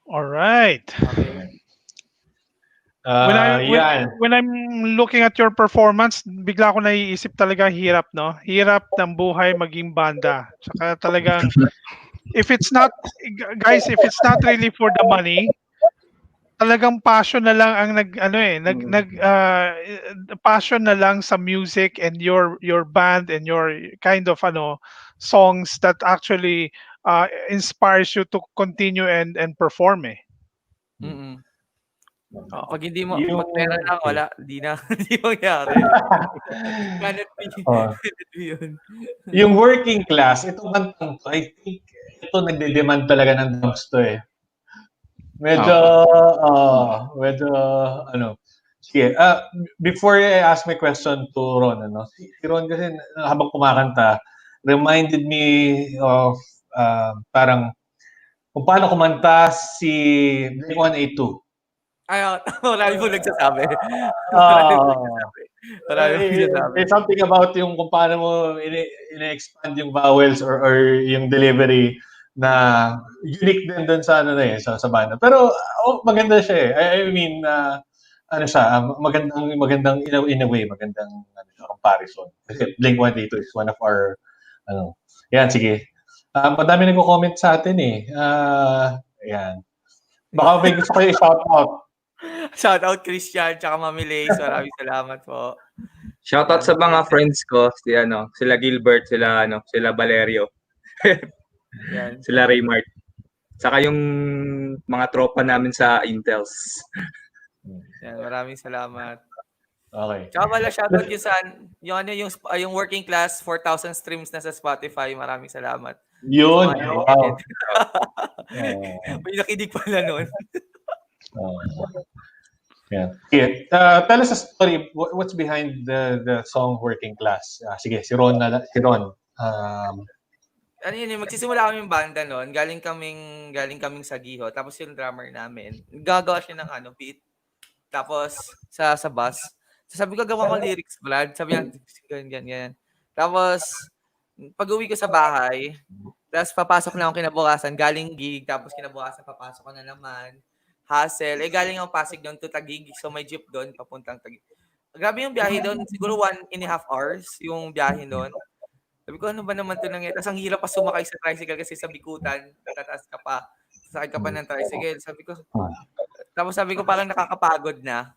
All right. Okay. When I Yan. when I'm looking at your performance, bigla ko naiisip talaga hirap, no? Hirap ng buhay maging banda. Tsaka talagang if it's not guys, if it's not really for the money, talagang passion na lang ang nag ano eh, passion na lang sa music and your band and your kind of songs that actually inspires you to continue and perform eh. Mm. Oo. Pag hindi mo Yung, 'pag pera lang wala, di na hindi mangyari. Cannot be oh, cannot be yun. yung working class, itong kantang to, I think, ito nagde-demand talaga ng drums to eh. Medyo, Oo. medyo, ano, sige. Before I ask my question to Ron, si Ron kasi habang kumakanta, reminded me of parang kung paano kumanta si Blink-182. Ay, marami pong nagsasabi. Marami pong Ah, nagsasabi. Marami pong nagsasabi. there's something about yung kung paano mo ine-expand yung vowels or yung delivery na unique din doon sa sa banda. Pero maganda siya eh. I mean, ano siya, magandang in a way, magandang siya, comparison. Kasi Blink-182 is one of our yan, sige. Madami nagko-comment sa atin eh. Yan. Baka may gusto kayo i-shout out. Shout out Christian tsaka Mami Lace, maraming salamat po. Shoutout Yan. sa mga friends ko, sila Gilbert, sila Valerio, Yan. sila Raymart. Saka yung mga tropa namin sa Intels. Yan, maraming salamat. Okay. Tsaka pala shoutout yun sa yung working class 4,000 streams na sa Spotify. Maraming salamat. Yun. Sa mga Wow. nakikinig. May nakinig pala nun. Yeah. Tell us a story. What's behind the song Working Class? Sige, si Ron. Ano yun, magsisimula kaming banda noon. Galing kaming sa Giho. Tapos yung drummer namin, gagawa siya ng beat. Tapos sa bus. Sabi ko gawa ko lyrics, Brad. Sabi niya, ganyan. Tapos pag-uwi ko sa bahay, tapos papasok na ako kinabukasan, galing gig, tapos kinabukasan papasok ko na naman. Hassle. Galing ako Pasig doon to Taguig. So may jeep doon papuntang Taguig. Grabe yung biyahe doon. Siguro 1.5 hours yung biyahe doon. Sabi ko, ano ba naman ito nangyayari? Tapos ang hirap pa sumakay sa tricycle kasi sa bikutan, tataas ka pa. Sasakay ka pa ng tricycle. Tapos sabi ko, parang nakakapagod na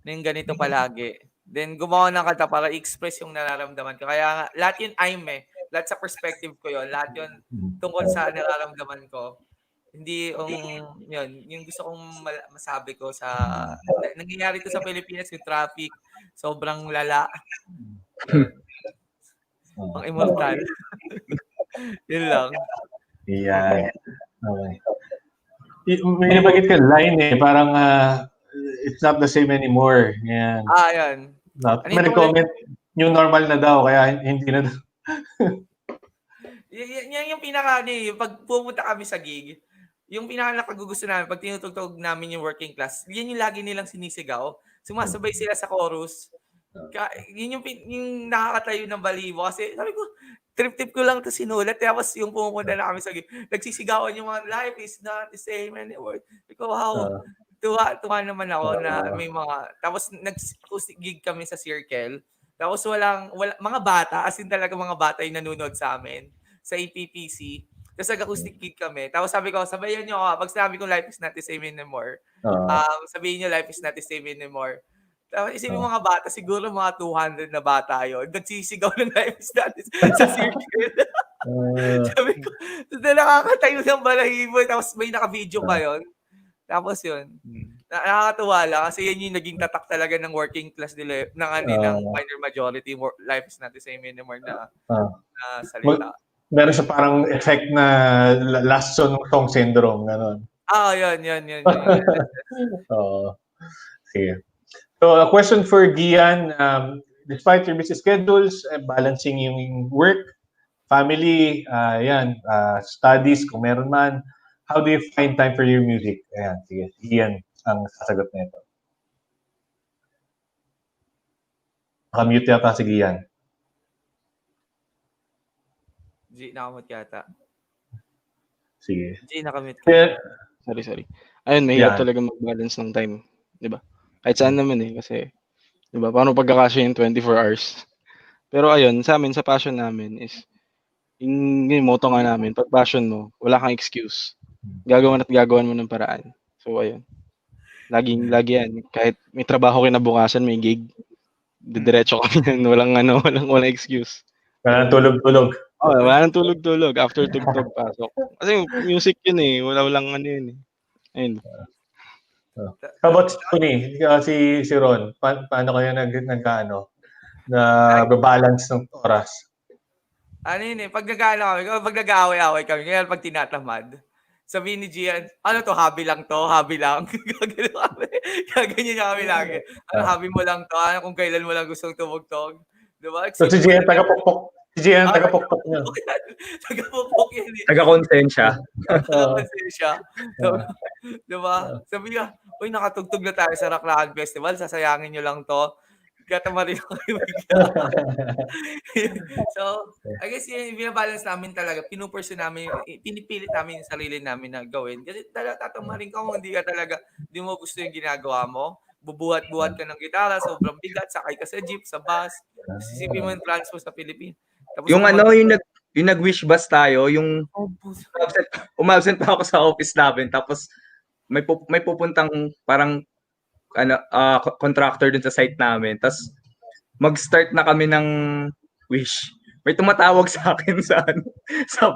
yung ganito palagi. Then gumawa ng kanta para i-express yung nararamdaman ko. Kaya nga, lahat yun lahat sa perspective ko yun. Lahat yun tungkol sa nararamdaman ko. Hindi yung gusto kong masabi ko sa nangyayari to sa Pilipinas, yung traffic, sobrang lala. Yun. Pang immortal. Yun lang. Yeah. Okay. May nabagit ka line eh. Parang it's not the same anymore. Yan. Yan. May nag-comment yung normal na daw kaya hindi na daw. Yan yung yung pag pumunta kami sa gig, yung pinaka nakagugusto namin, pag tinutugtog namin yung working class, yan yung lagi nilang sinisigaw. Sumasabay sila sa chorus. Yun yung nakakatayo ng balibo. Kasi sabi ko, trip-tip ko lang ito sinulat. Tapos yung pumunta na kami sa gig, nagsisigawan yung mga life is not the same anymore. Sabi ko, wow, tuwa naman ako na may mga, tapos nag-acoustic gig kami sa Circle. Tapos wala, mga bata, as in talaga mga bata yung nanonood sa amin sa APPC. Tapos nag-acoustic gig kami. Tapos sabi ko, sabayan nyo ako. Pag sinabi ko life is not the same anymore, sabihin nyo life is not the same anymore. Tapos isipin mga bata, siguro mga 200 na bata yun. Nagsisigaw ng life is not the same sa Circle. Sabi ko, nakakatayo ng balahibo. Tapos may naka-video pa yun. Tapos yun, nakakatuwa lang kasi yan yung naging tatak talaga ng working class nila, ng minor majority, life is not the same anymore na salita. Meron siya parang effect na last song syndrome. Ganon. Yun. Sige. So, a question for Gian. Despite your busy schedules, balancing yung work, family, studies, kung meron man, how do you find time for your music? Ayan, sige. Gian ang sasagot nito. Nakamute yata si Gian. Nakamute yata. Sige. Nakamute ka. Sorry. Ayun, mahirap Yan. talaga mag-balance ng time, 'di ba? Kahit saan naman kasi 'di ba, paano pagkakasya yung 24 hours? Pero ayun, sa'min sa passion namin is yung motto nga namin, 'pag passion mo, wala kang excuse. Gagawan at gagawan mo ng paraan. So ayun, lagi 'yan, kahit may trabaho kinabukasan, may gig, didiretso kami niyan, walang excuse. Wala nang So, tulog-tulog. wala ng tulog-tulog, after tugtog pasok. Kasi music yun, walang yun, ayun. How about Tony? Si Ron, paano kayo nagba-balance ng oras? Ano yun pag nag-aaway-away kami, ngayon pag tinatamad, sabihin ni Gian, ano to, hobby lang to, hobby lang. Gagano kami, gaganyan niya kami lagi. Ano, hobby mo lang to, ano kung kailan mo lang gustong tumugtog. Diba? So si Exhibit mo Gian na lang. tagapokpok. Si Gian tagapokpok niyo. Tagapupok yan. Tagapupok yan Taga-konsensya. Tagapagpasensya. Diba? Sabi niya, uy, nakatugtog na tayo sa Raklakan Festival, sasayangin nyo lang to. Katamarin ako kayo bigla. So, I guess yun, binabalance namin talaga. Pinipilit namin yung sarili namin na gawin. Kasi tatamarin ka kung hindi mo gusto yung ginagawa mo. Bubuhat-buhat ka ng gitara, sobrang bigat, sakay ka sa jeep, sa bus. Sisipin mo yung plans mo sa Pilipinas. Tapos Yung kung yung nag-wish bus tayo, yung umabsent pa ako sa office namin, tapos may pupuntang parang contractor dun sa site namin. Tapos mag-start na kami ng wish. May tumatawag sa akin sa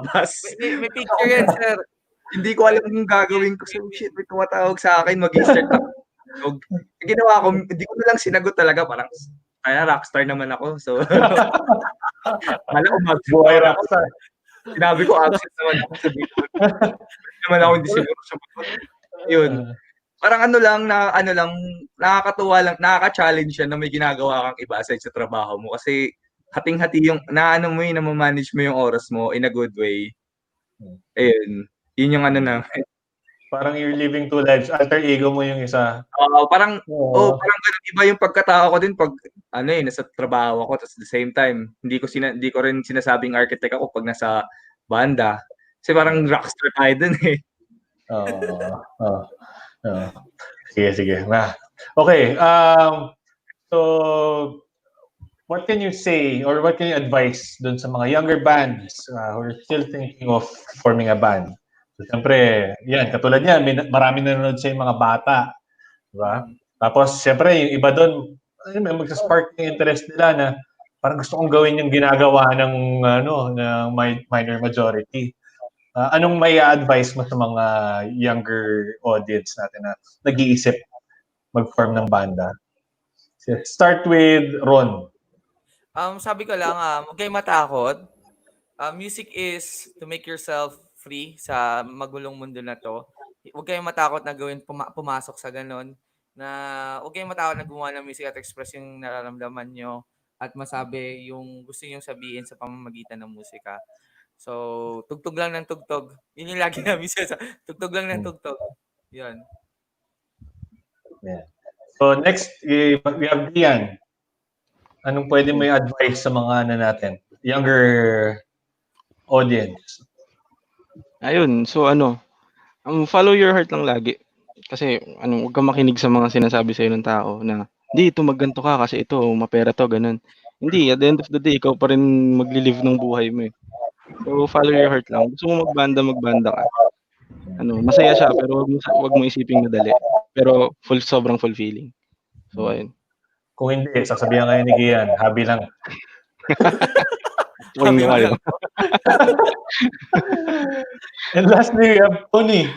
bus. may picture yan, sir. Hindi ko alam kung gagawin ko. So, shit, may tumatawag sa akin, mag-start na. So, ginawa ko, hindi ko na lang sinagot talaga. Parang, rockstar naman ako. So, Buhay rockstar. sinabi ko, absent naman ako sa dito. Naman ako hindi siguro sumagot. Yun. Parang nakakatuwa lang, nakaka-challenge siya na may ginagawa kang iba aside sa trabaho mo. Kasi hating-hati yung, na-manage mo yung oras mo in a good way. Ayun. Yun yung Parang you're living two lives. Alter ego mo yung isa. parang ganun. Iba yung pagkatao ko din pag, nasa trabaho ako. Tapos at the same time, hindi ko rin sinasabing architect ako pag nasa banda. Kasi parang rockstar tayo dun eh. Sige. Okay. So, what can you say or what can you advise dun sa mga younger bands who are still thinking of forming a band? So, siyempre, yan, katulad yan, marami nanonood sa mga bata. Diba? Tapos, siyempre, yung iba dun, magsa-spark yung interest nila na parang gusto kong gawin yung ginagawa ng minor majority. Anong may advice mo sa mga younger audience natin na nag-iisip mag-form ng banda? Start with Ron. Sabi ko lang, huwag kayong matakot. Music is to make yourself free sa magulong mundo na to. Huwag kayong matakot na pumasok sa ganon. Huwag kayong matakot na gumawa ng music at express yung nararamdaman nyo at masabi yung gusto nyo sabihin sa pamamagitan ng musika. So, tugtog lang ng tugtog. Yun yung lagi namin tugtog lang ng tugtog. Yun. Yeah. So, next, we have Dian. Anong pwede may advice sa mga natin? Younger audience. Ayun, so follow your heart lang lagi. Kasi huwag kang makinig sa mga sinasabi sa'yo ng tao na, hindi, ito magganto ka kasi ito, mapera to, ganun. Hindi, at the end of the day, ikaw pa rin magli-live ng buhay mo eh. So, follow your heart lang. Gusto mo magbanda ka. Masaya siya, pero wag mo isiping madali. Pero sobrang fulfilling. So, ayun. Kung hindi, sasabihan kayo ni Gian, hobby lang. Swing na kayo. And lastly, we have Tony.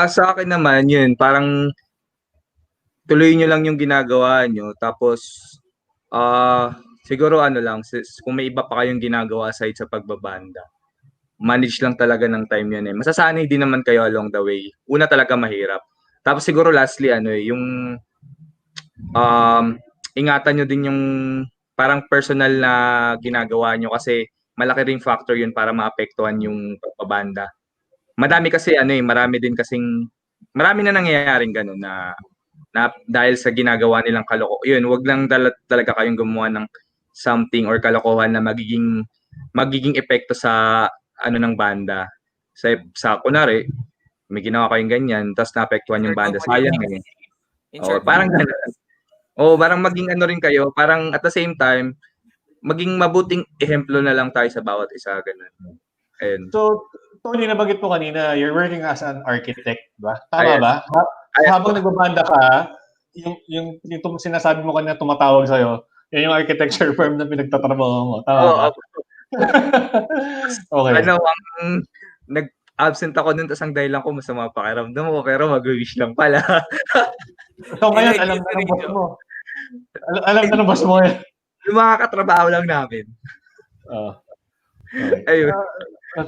Sa akin naman, yun, parang tuloy nyo lang yung ginagawa nyo. Tapos, siguro kung may iba pa kayong ginagawa aside sa pagbabanda, manage lang talaga ng time yun eh. Masasanay din naman kayo along the way. Una talaga mahirap. Tapos siguro lastly, yung ingatan nyo din yung parang personal na ginagawa nyo kasi malaki ring factor yun para maapektuhan yung pagbabanda. Marami na nangyayaring ganun na dahil sa ginagawa nilang kaloko. Yun, wag lang talaga kayong gumawa ng something or kalokohan na magiging epekto sa ng banda. Sa kunwari, may ginawa kayong ganyan, tapos naapektuhan yung banda, sayang eh. Oo, Insert parang politics. gano'n. Oo, parang maging ano rin kayo, parang at the same time, maging mabuting ehemplo na lang tayo sa bawat isa, gano'n. Ayun. So, Tony, nabanggit mo kanina, you're working as an architect, ba? Tama Ayan. ba? Ayan Habang nagbabanda ka, yung sinasabi mo kanina tumatawag sa'yo, yan yung architecture firm na pinagtatrabaho mo. Tama ba? Oo, Okay. ano, nag-absent ako nun, tas ang dahilan ko masama pakiramdam ko, pero mag-wish lang pala. So ngayon, Hindi, alam na ng hindi, boss hindi. mo. Alam na ng boss mo yan. Yung mga katrabaho lang namin. Okay. Ayun.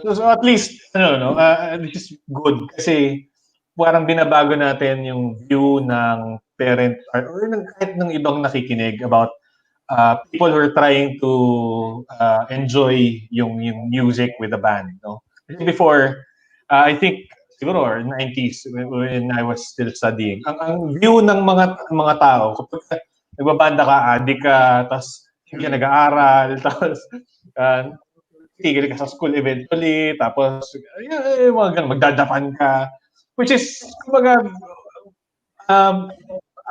So at least, this is good kasi parang binabago natin yung view ng parent or kahit ng ibang nakikinig about people who are trying to enjoy yung music with the band. No? Kasi before, I think siguro or 90s when I was still studying, ang view ng mga tao kapag nagbabanda ka, adik ka, tapos hindi ka nag-aaral, tapos tigil ka sa school eventually, tapos mga ganun, magdadapan ka, which is kumbaga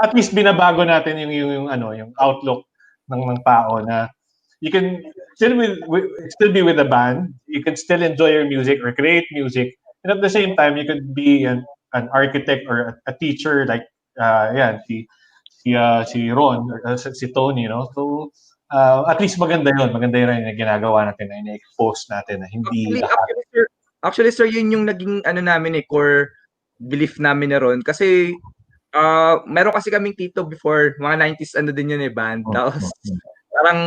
at least binabago natin yung outlook ng tao na you can still be with a band, you can still enjoy your music or create music, and at the same time you could be an architect or a teacher like si Ron or si Tony, no? So at least maganda yun na ginagawa natin na ina-expose natin na hindi lahat. Actually, sir, yun yung naging namin core belief namin na ron. Kasi, meron kasi kaming tito before, mga 90s din yun band. Tapos, parang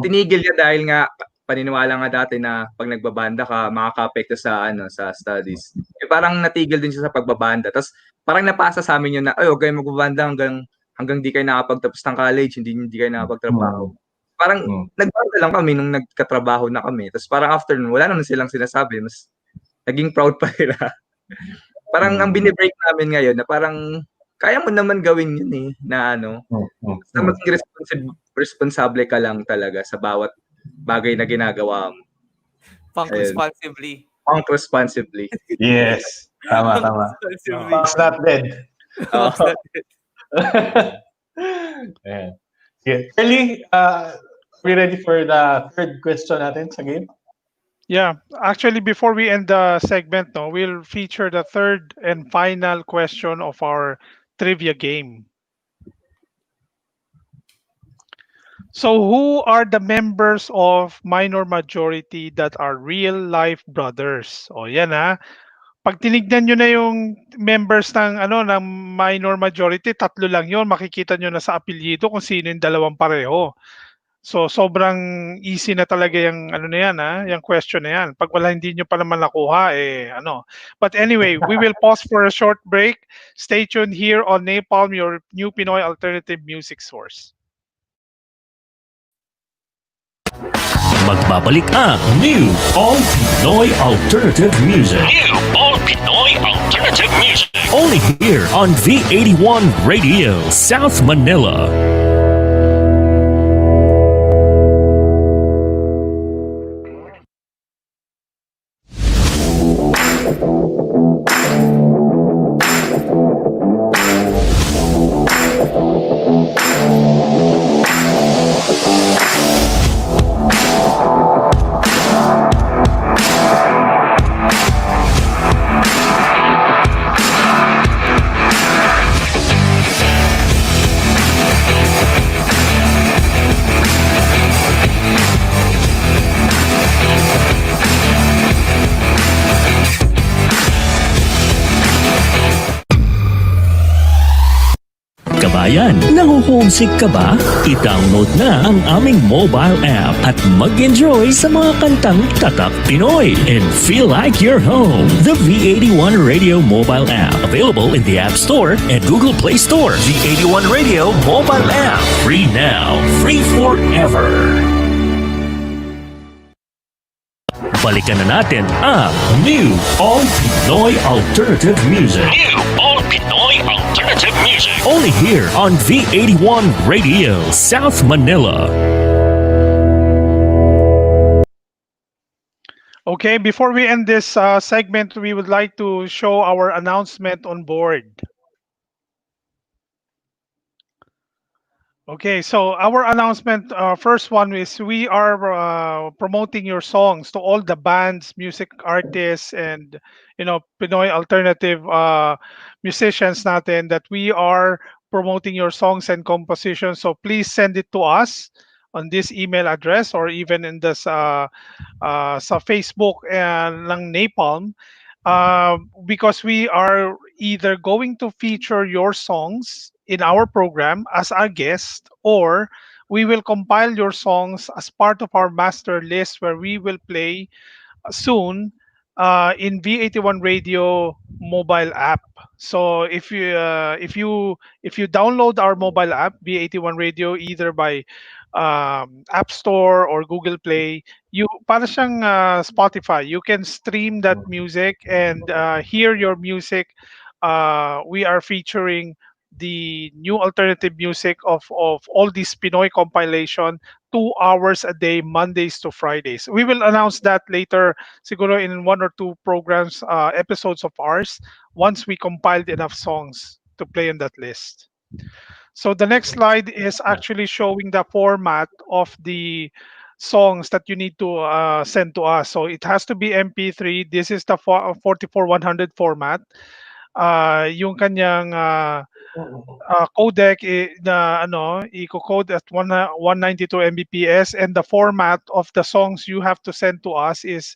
tinigil niya dahil nga paniniwala nga dati na pag nagbabanda ka, makaka-apekto sa studies. Parang natigil din siya sa pagbabanda. Tapos, parang napasa sa amin yun na, okay, magbabanda hanggang di kayo nakapagtapos ng college, hindi kayo nakapagtrabaho. Parang nagbanda lang kami nung nagkatrabaho na kami. Tapos parang after nun, wala naman silang sinasabi. Mas naging proud pa sila. Parang ang binibreak namin ngayon na parang kaya mo naman gawin yun na basta maging responsable ka lang talaga sa bawat bagay na ginagawa mo. Punk responsibly. Punk responsibly. Yes. Tama. Punk's not dead. Yeah. Charlie, are we ready for the third question natin sa game? Yeah, actually, before we end the segment, no, we'll feature the third and final question of our trivia game. So, who are the members of minor majority that are real life brothers? O yan ha. Pag tinignan nyo na yung members ng minor majority, tatlo lang yon. Makikita nyo na sa apelyido kung sino yung dalawang pareho. So sobrang easy na talaga yung na yan yung question na yan. Pag wala hindi nyo pa naman nakuha But anyway, we will pause for a short break. Stay tuned here on NAPALM, your new Pinoy alternative music source. Magbabalik ang New All Pinoy Alternative Music. New All Pinoy Alternative Music. Only here on V81 Radio, South Manila. Kabayan, nahuhomesick ka ba? I-download na ang aming mobile app at mag-enjoy sa mga kantang tatak Pinoy and feel like you're home. The V81 Radio mobile app, available in the App Store and Google Play Store. V81 Radio mobile app, free now, free forever. Balikan na natin ang New All Pinoy Alternative Music. New All Pinoy Alternative Music. Only here on V81 Radio, South Manila. Okay, before we end this segment, we would like to show our announcement on board. Okay, so our announcement, first one is we are promoting your songs to all the bands, music artists, and Pinoy alternative musicians natin that we are promoting your songs and compositions. So please send it to us on this email address or even in this sa Facebook ng Napalm, because we are either going to feature your songs in our program as a guest, or we will compile your songs as part of our master list where we will play soon in V81 Radio mobile app. So if you download our mobile app V81 Radio either by App Store or Google Play, you para siyang Spotify. You can stream that music and hear your music. We are featuring the new alternative music of all these Pinoy compilation 2 hours a day, Mondays to Fridays. We will announce that later, siguro in one or two programs, episodes of ours, once we compiled enough songs to play on that list. So the next slide is actually showing the format of the songs that you need to send to us. So it has to be MP3. This is the 44100 format. Yung kanyang codec na i-code at 192 Mbps, and the format of the songs you have to send to us is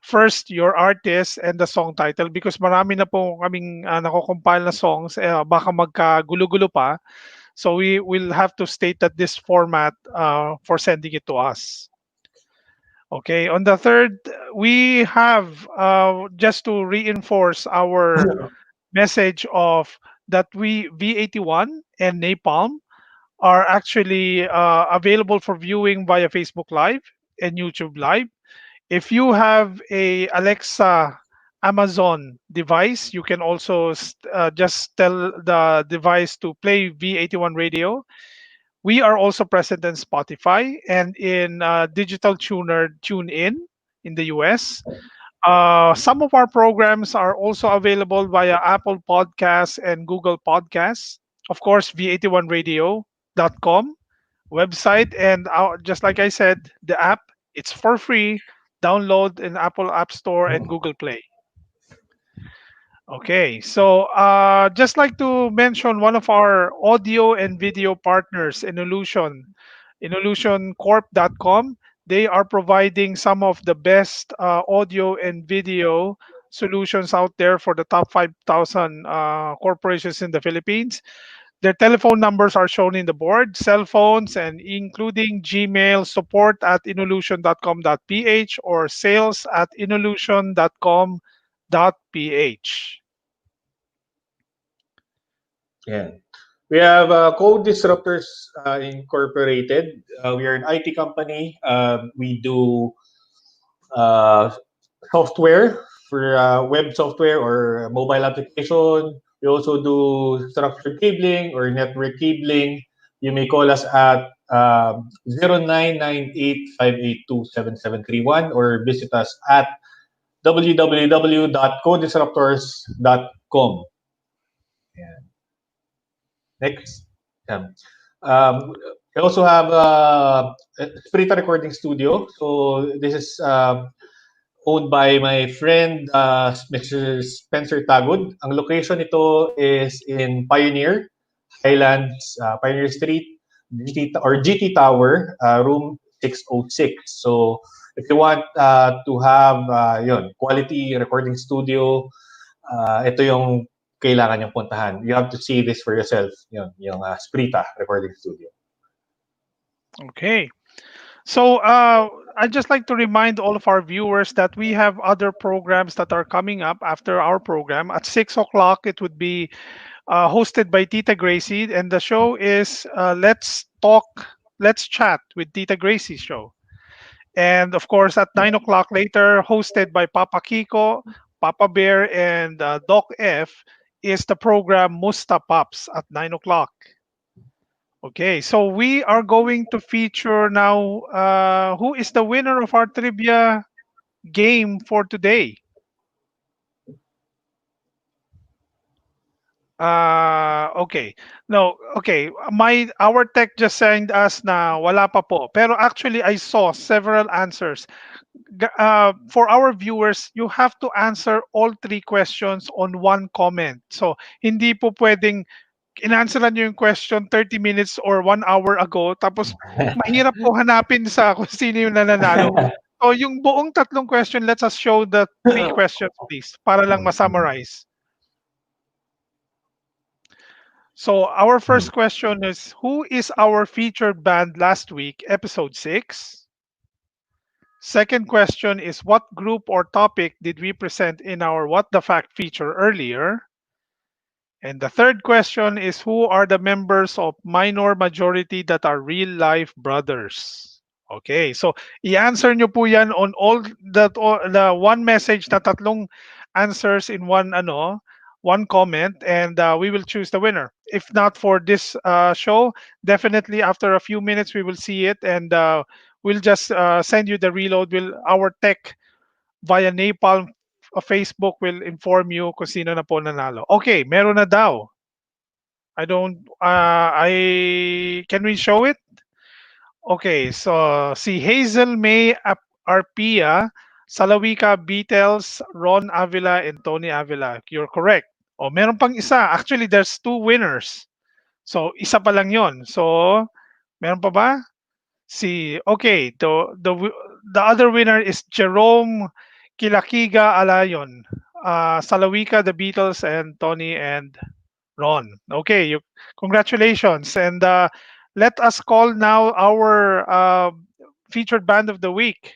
first your artist and the song title, because marami na po kaming nako-compile na songs, baka magkagulo-gulo pa. So we will have to state that this format for sending it to us. Okay, on the third, we have just to reinforce our message of that we V81 and Napalm are actually available for viewing via Facebook Live and YouTube Live. If you have a Alexa Amazon device, you can also just tell the device to play V81 Radio. We are also present in Spotify and in digital tuner TuneIn in the US. Some of our programs are also available via Apple Podcasts and Google Podcasts. Of course, v81radio.com website, and just like I said, the app, it's for free. Download in Apple App Store and Google Play. Okay, so just like to mention one of our audio and video partners, InnoLutionCorp.com. They are providing some of the best audio and video solutions out there for the top 5,000 corporations in the Philippines. Their telephone numbers are shown in the board, cell phones, and including Gmail support at involution.com.ph or sales at involution.com.ph. Yeah. We have Code Disruptors Incorporated. We are an IT company. We do uh, software for web software or mobile application. We also do structured cabling or network cabling. You may call us at 0998-582-7731 or visit us at www.codisruptors.com. Yeah. Next. Yeah. Um, I also have a Sprita Recording Studio. So this is owned by my friend Mr. Spencer Tagod. Ang location nito is in Pioneer Highlands, Pioneer Street, GT Tower, room 606. So if you want to have quality recording studio, ito yung kailangan yung puntahan. You have to see this for yourself, yung Sprita Recording Studio. Okay. So I'd just like to remind all of our viewers that we have other programs that are coming up after our program. At 6 o'clock, it would be hosted by Tita Gracie, and the show is Let's Talk, Let's Chat with Tita Gracie's show. And of course, at 9 o'clock later, hosted by Papa Kiko, Papa Bear, and Doc F, is the program Musta Pops at 9 o'clock. Okay, so we are going to feature now who is the winner of our trivia, game for today? Okay. No, okay. Our tech just sent us na wala pa po. Pero actually I saw several answers. For our viewers, you have to answer all three questions on one comment. So, hindi po pwedeng inansweran nyo yung question 30 minutes or 1 hour ago, tapos mahirap po hanapin sa kung sino yung nananalo. So, yung buong tatlong question, let us show the three questions, please, para lang ma-summarize. So, our first question is, who is our featured band last week, episode 6? Second question is, what group or topic did we present in our What the Fact feature earlier? And the third question is, who are the members of minor majority that are real life brothers? Okay, so i-answer nyo po yan on the one message na tatlong answers in one comment, and we will choose the winner. If not for this show, definitely after a few minutes we will see it, and we'll just send you the reload. Our tech via NAPALM Facebook will inform you kung sino na po nanalo. Okay, meron na daw. Can we show it? Okay, so si Hazel May Arpia, Salawika Beatles, Ron Avila, and Tony Avila. You're correct. O, meron pang isa. Actually, there's two winners. So, isa pa lang yon. So, meron pa ba? Okay, the other winner is Jerome Kilakiga Alayon. Salawika, the Beatles, and Tony and Ron. Okay, congratulations. And let us call now our featured band of the week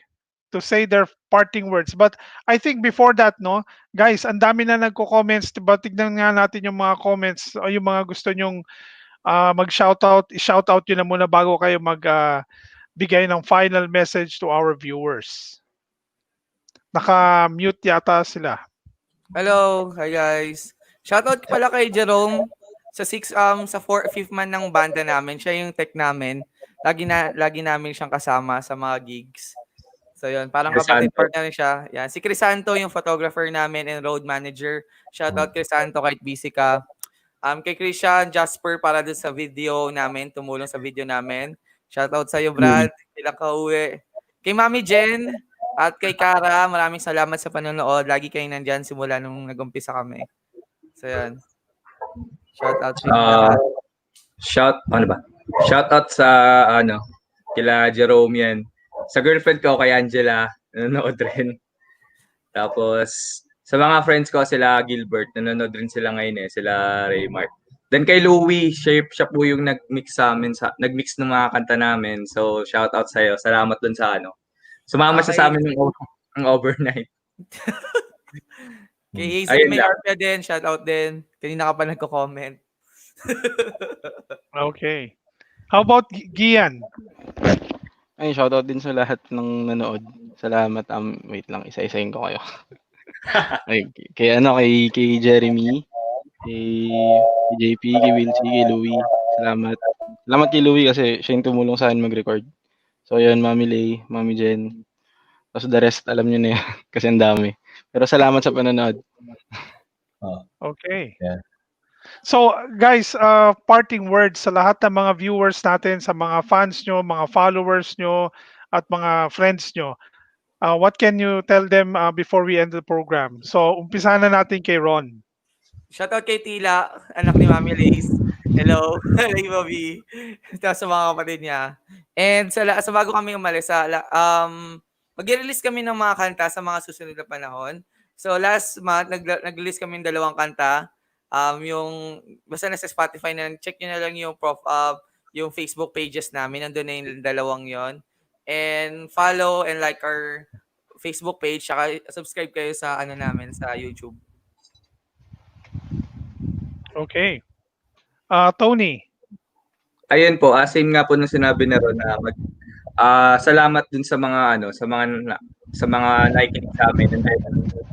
to say their parting words. But I think before that, no, guys, ang dami na nagko-comments. Diba? Tignan nga natin yung mga comments o yung mga gusto nyong mag-shoutout. I-shoutout yun na muna bago kayo bigay ng final message to our viewers. Naka-mute yata sila. Hello, hi guys. Shoutout pala kay Jerome sa 5th man ng banda namin. Siya yung tech namin. Lagi namin siyang kasama sa mga gigs. So yun, parang kapatid partner siya. Yan, si Crisanto yung photographer namin and road manager. Shoutout Crisanto kahit busy ka. Kay Christian Jasper para dun sa video namin, tumulong sa video namin. Shoutout sa iyo, Brad. Sila kauwi. Kay Mami Jen at kay Kara, maraming salamat sa panonood. Lagi kayo nandyan simula nung nag-umpisa kami. So yan. Shoutout sa inyo lahat. Shoutout sa kila Jerome yan. Sa girlfriend ko kay Angela, nanonood rin. Tapos sa mga friends ko sila Gilbert, nanonood rin sila ngayon sila Raymart. Then kay Louie, siya po yung nag-mix nag-mix ng mga kanta namin. So shoutout sa iyo. Salamat dun sa Sumama siya sa amin ng overnight. Kay Hazel May Arpia din, shoutout din. Kanina ka pa nagko-comment. Okay. How about Gian? Ay, shoutout din sa lahat ng nanood. Salamat. Wait lang, isa-isahin ko kayo. Ay, kay Jeremy, kay JP, kay Wilsie, kay Louie. Salamat. Salamat kay Louie kasi siya yung tumulong sa akin mag-record. So, yun, Mami Lay, Mami Jen. Tapos the rest, alam nyo na yan kasi ang dami. Pero salamat sa panonood. Okay. Yeah. So guys, parting words sa lahat ng mga viewers natin, sa mga fans nyo, mga followers nyo, at mga friends nyo. What can you tell them before we end the program? So umpisa na natin kay Ron. Shoutout kay Tila, anak ni Mami Lace. Hello, hey Bobby. Tapos sa mga kapatid niya. And sa bago kami umalis, mag-release kami ng mga kanta sa mga susunod na panahon. So last month, nag-release kami ng 2 kanta. Yung basta nasa Spotify na, check nyo na lang yung yung Facebook pages namin. Nandun na yung 2 yon. And follow and like our Facebook page. Saka subscribe kayo sa namin sa YouTube. Okay. Tony. Ayun po, same nga po nung sinabi na Ron na salamat dun sa mga sa mga nakikinig sa amin, and then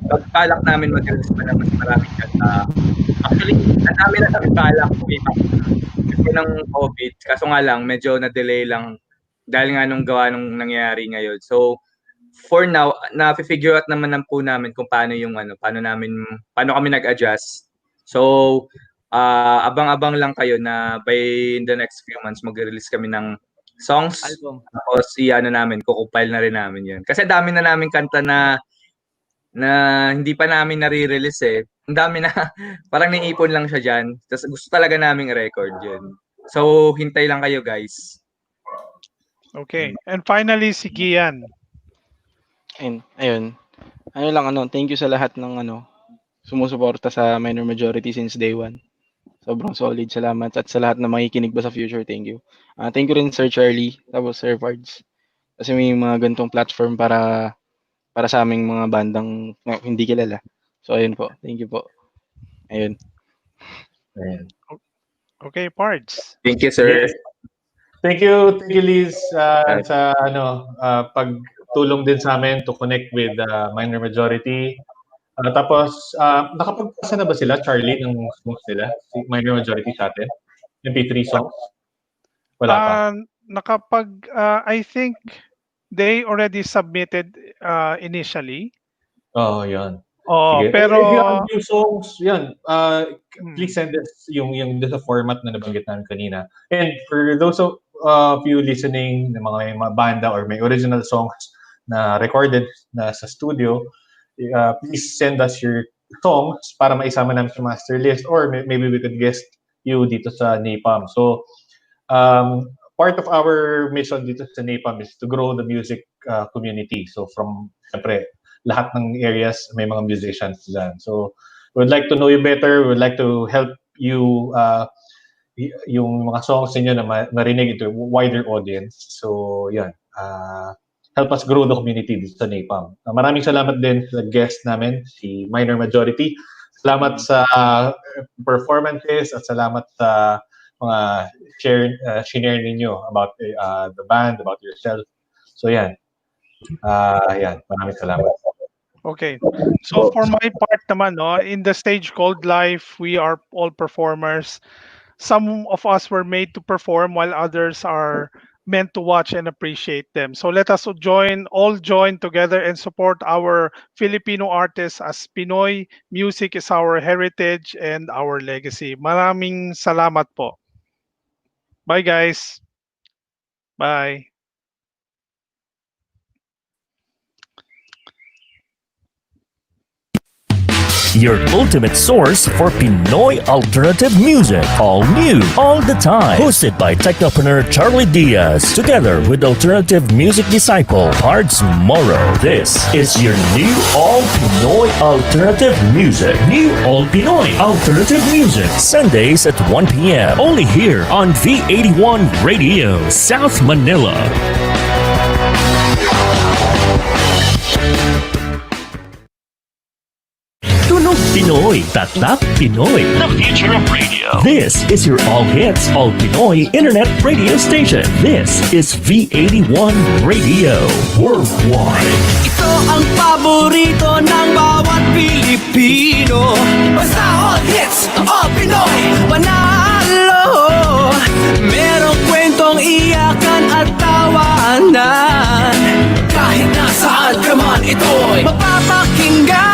pagbalak namin mag-release pa ng mas maraming kanta. Actually, ang dami na kami balak kasi ng COVID, kaso nga lang medyo na-delay lang dahil nga nung gawa nung nangyayari ngayon. So for now, na-figure out naman po namin kung paano yung paano kami nag-adjust. So, abang-abang lang kayo na by the next few months magre-release kami ng songs. Album. Tapos kukumpile na rin namin yun. Kasi dami na namin kanta na hindi pa namin nare-release eh. Ang dami na, parang niipon lang siya dyan. Tapos gusto talaga naming record yun. So, hintay lang kayo guys. Okay. And finally, si Gian. Ayun. Thank you sa lahat ng sumusuporta sa Minor Majority since day one. Sobrang solid, salamat. At sa lahat na makikinig ba sa future, thank you. Thank you rin Sir Charlie, tapos Sir Vards. Kasi may mga gantong platform para sa aming mga bandang hindi kilala. So ayun po, thank you po. Ayun. Okay, Pards. Thank you, sir. Thank you, Liz, sa pagtulong din sa amin to connect with Minor Majority. Tapos, nakapagpasa na ba sila, Charlie, ng songs nila? Si Minor Majority sa atin? MP3 songs? Wala pa. I think they already submitted initially. Oh, yan. Oh, Sige. pero If you have new songs, yan, please send us yung sa format na nabanggit namin kanina. And for those of you listening, mga banda or may original songs na recorded na sa studio, please send us your songs para maisama namin sa master list, or maybe we could guest you dito sa NAPALM. So, part of our mission dito sa NAPALM is to grow the music community. So from, siyempre, lahat ng areas may mga musicians dyan. So, we would like to know you better. We would like to help you yung mga songs niyo na marinig into a wider audience. So, yan. Help us grow the community dito sa NAPALM. Maraming salamat din sa guest namin, si Minor Majority. Salamat sa performances at salamat sa mga share ninyo about the band, about yourself. So, yan. Yan. Maraming salamat. okay. So for my part naman, in the stage called life, we are all performers. Some of us were made to perform while others are meant to watch and appreciate them. So let us all join together and support our Filipino artists, as Pinoy music is our heritage and our legacy. Maraming salamat po. Bye guys. Bye. Your ultimate source for Pinoy alternative music. All new, all the time. Hosted by technopreneur Charlie Diaz. Together with alternative music disciple Pards Moro. This is your new All Pinoy alternative music. New All Pinoy alternative music. Sundays at 1 p.m. Only here on V81 Radio, South Manila. Tunog Pinoy, Tatak Pinoy, the future of radio. This is your all hits, all Pinoy internet radio station. This is V81 Radio Worldwide. Ito ang paborito ng bawat Pilipino. Basta all hits, all Pinoy, panalo. Merong kwentong iyakan at tawanan. Kahit nasaan ka man, ito'y mapapakinggan.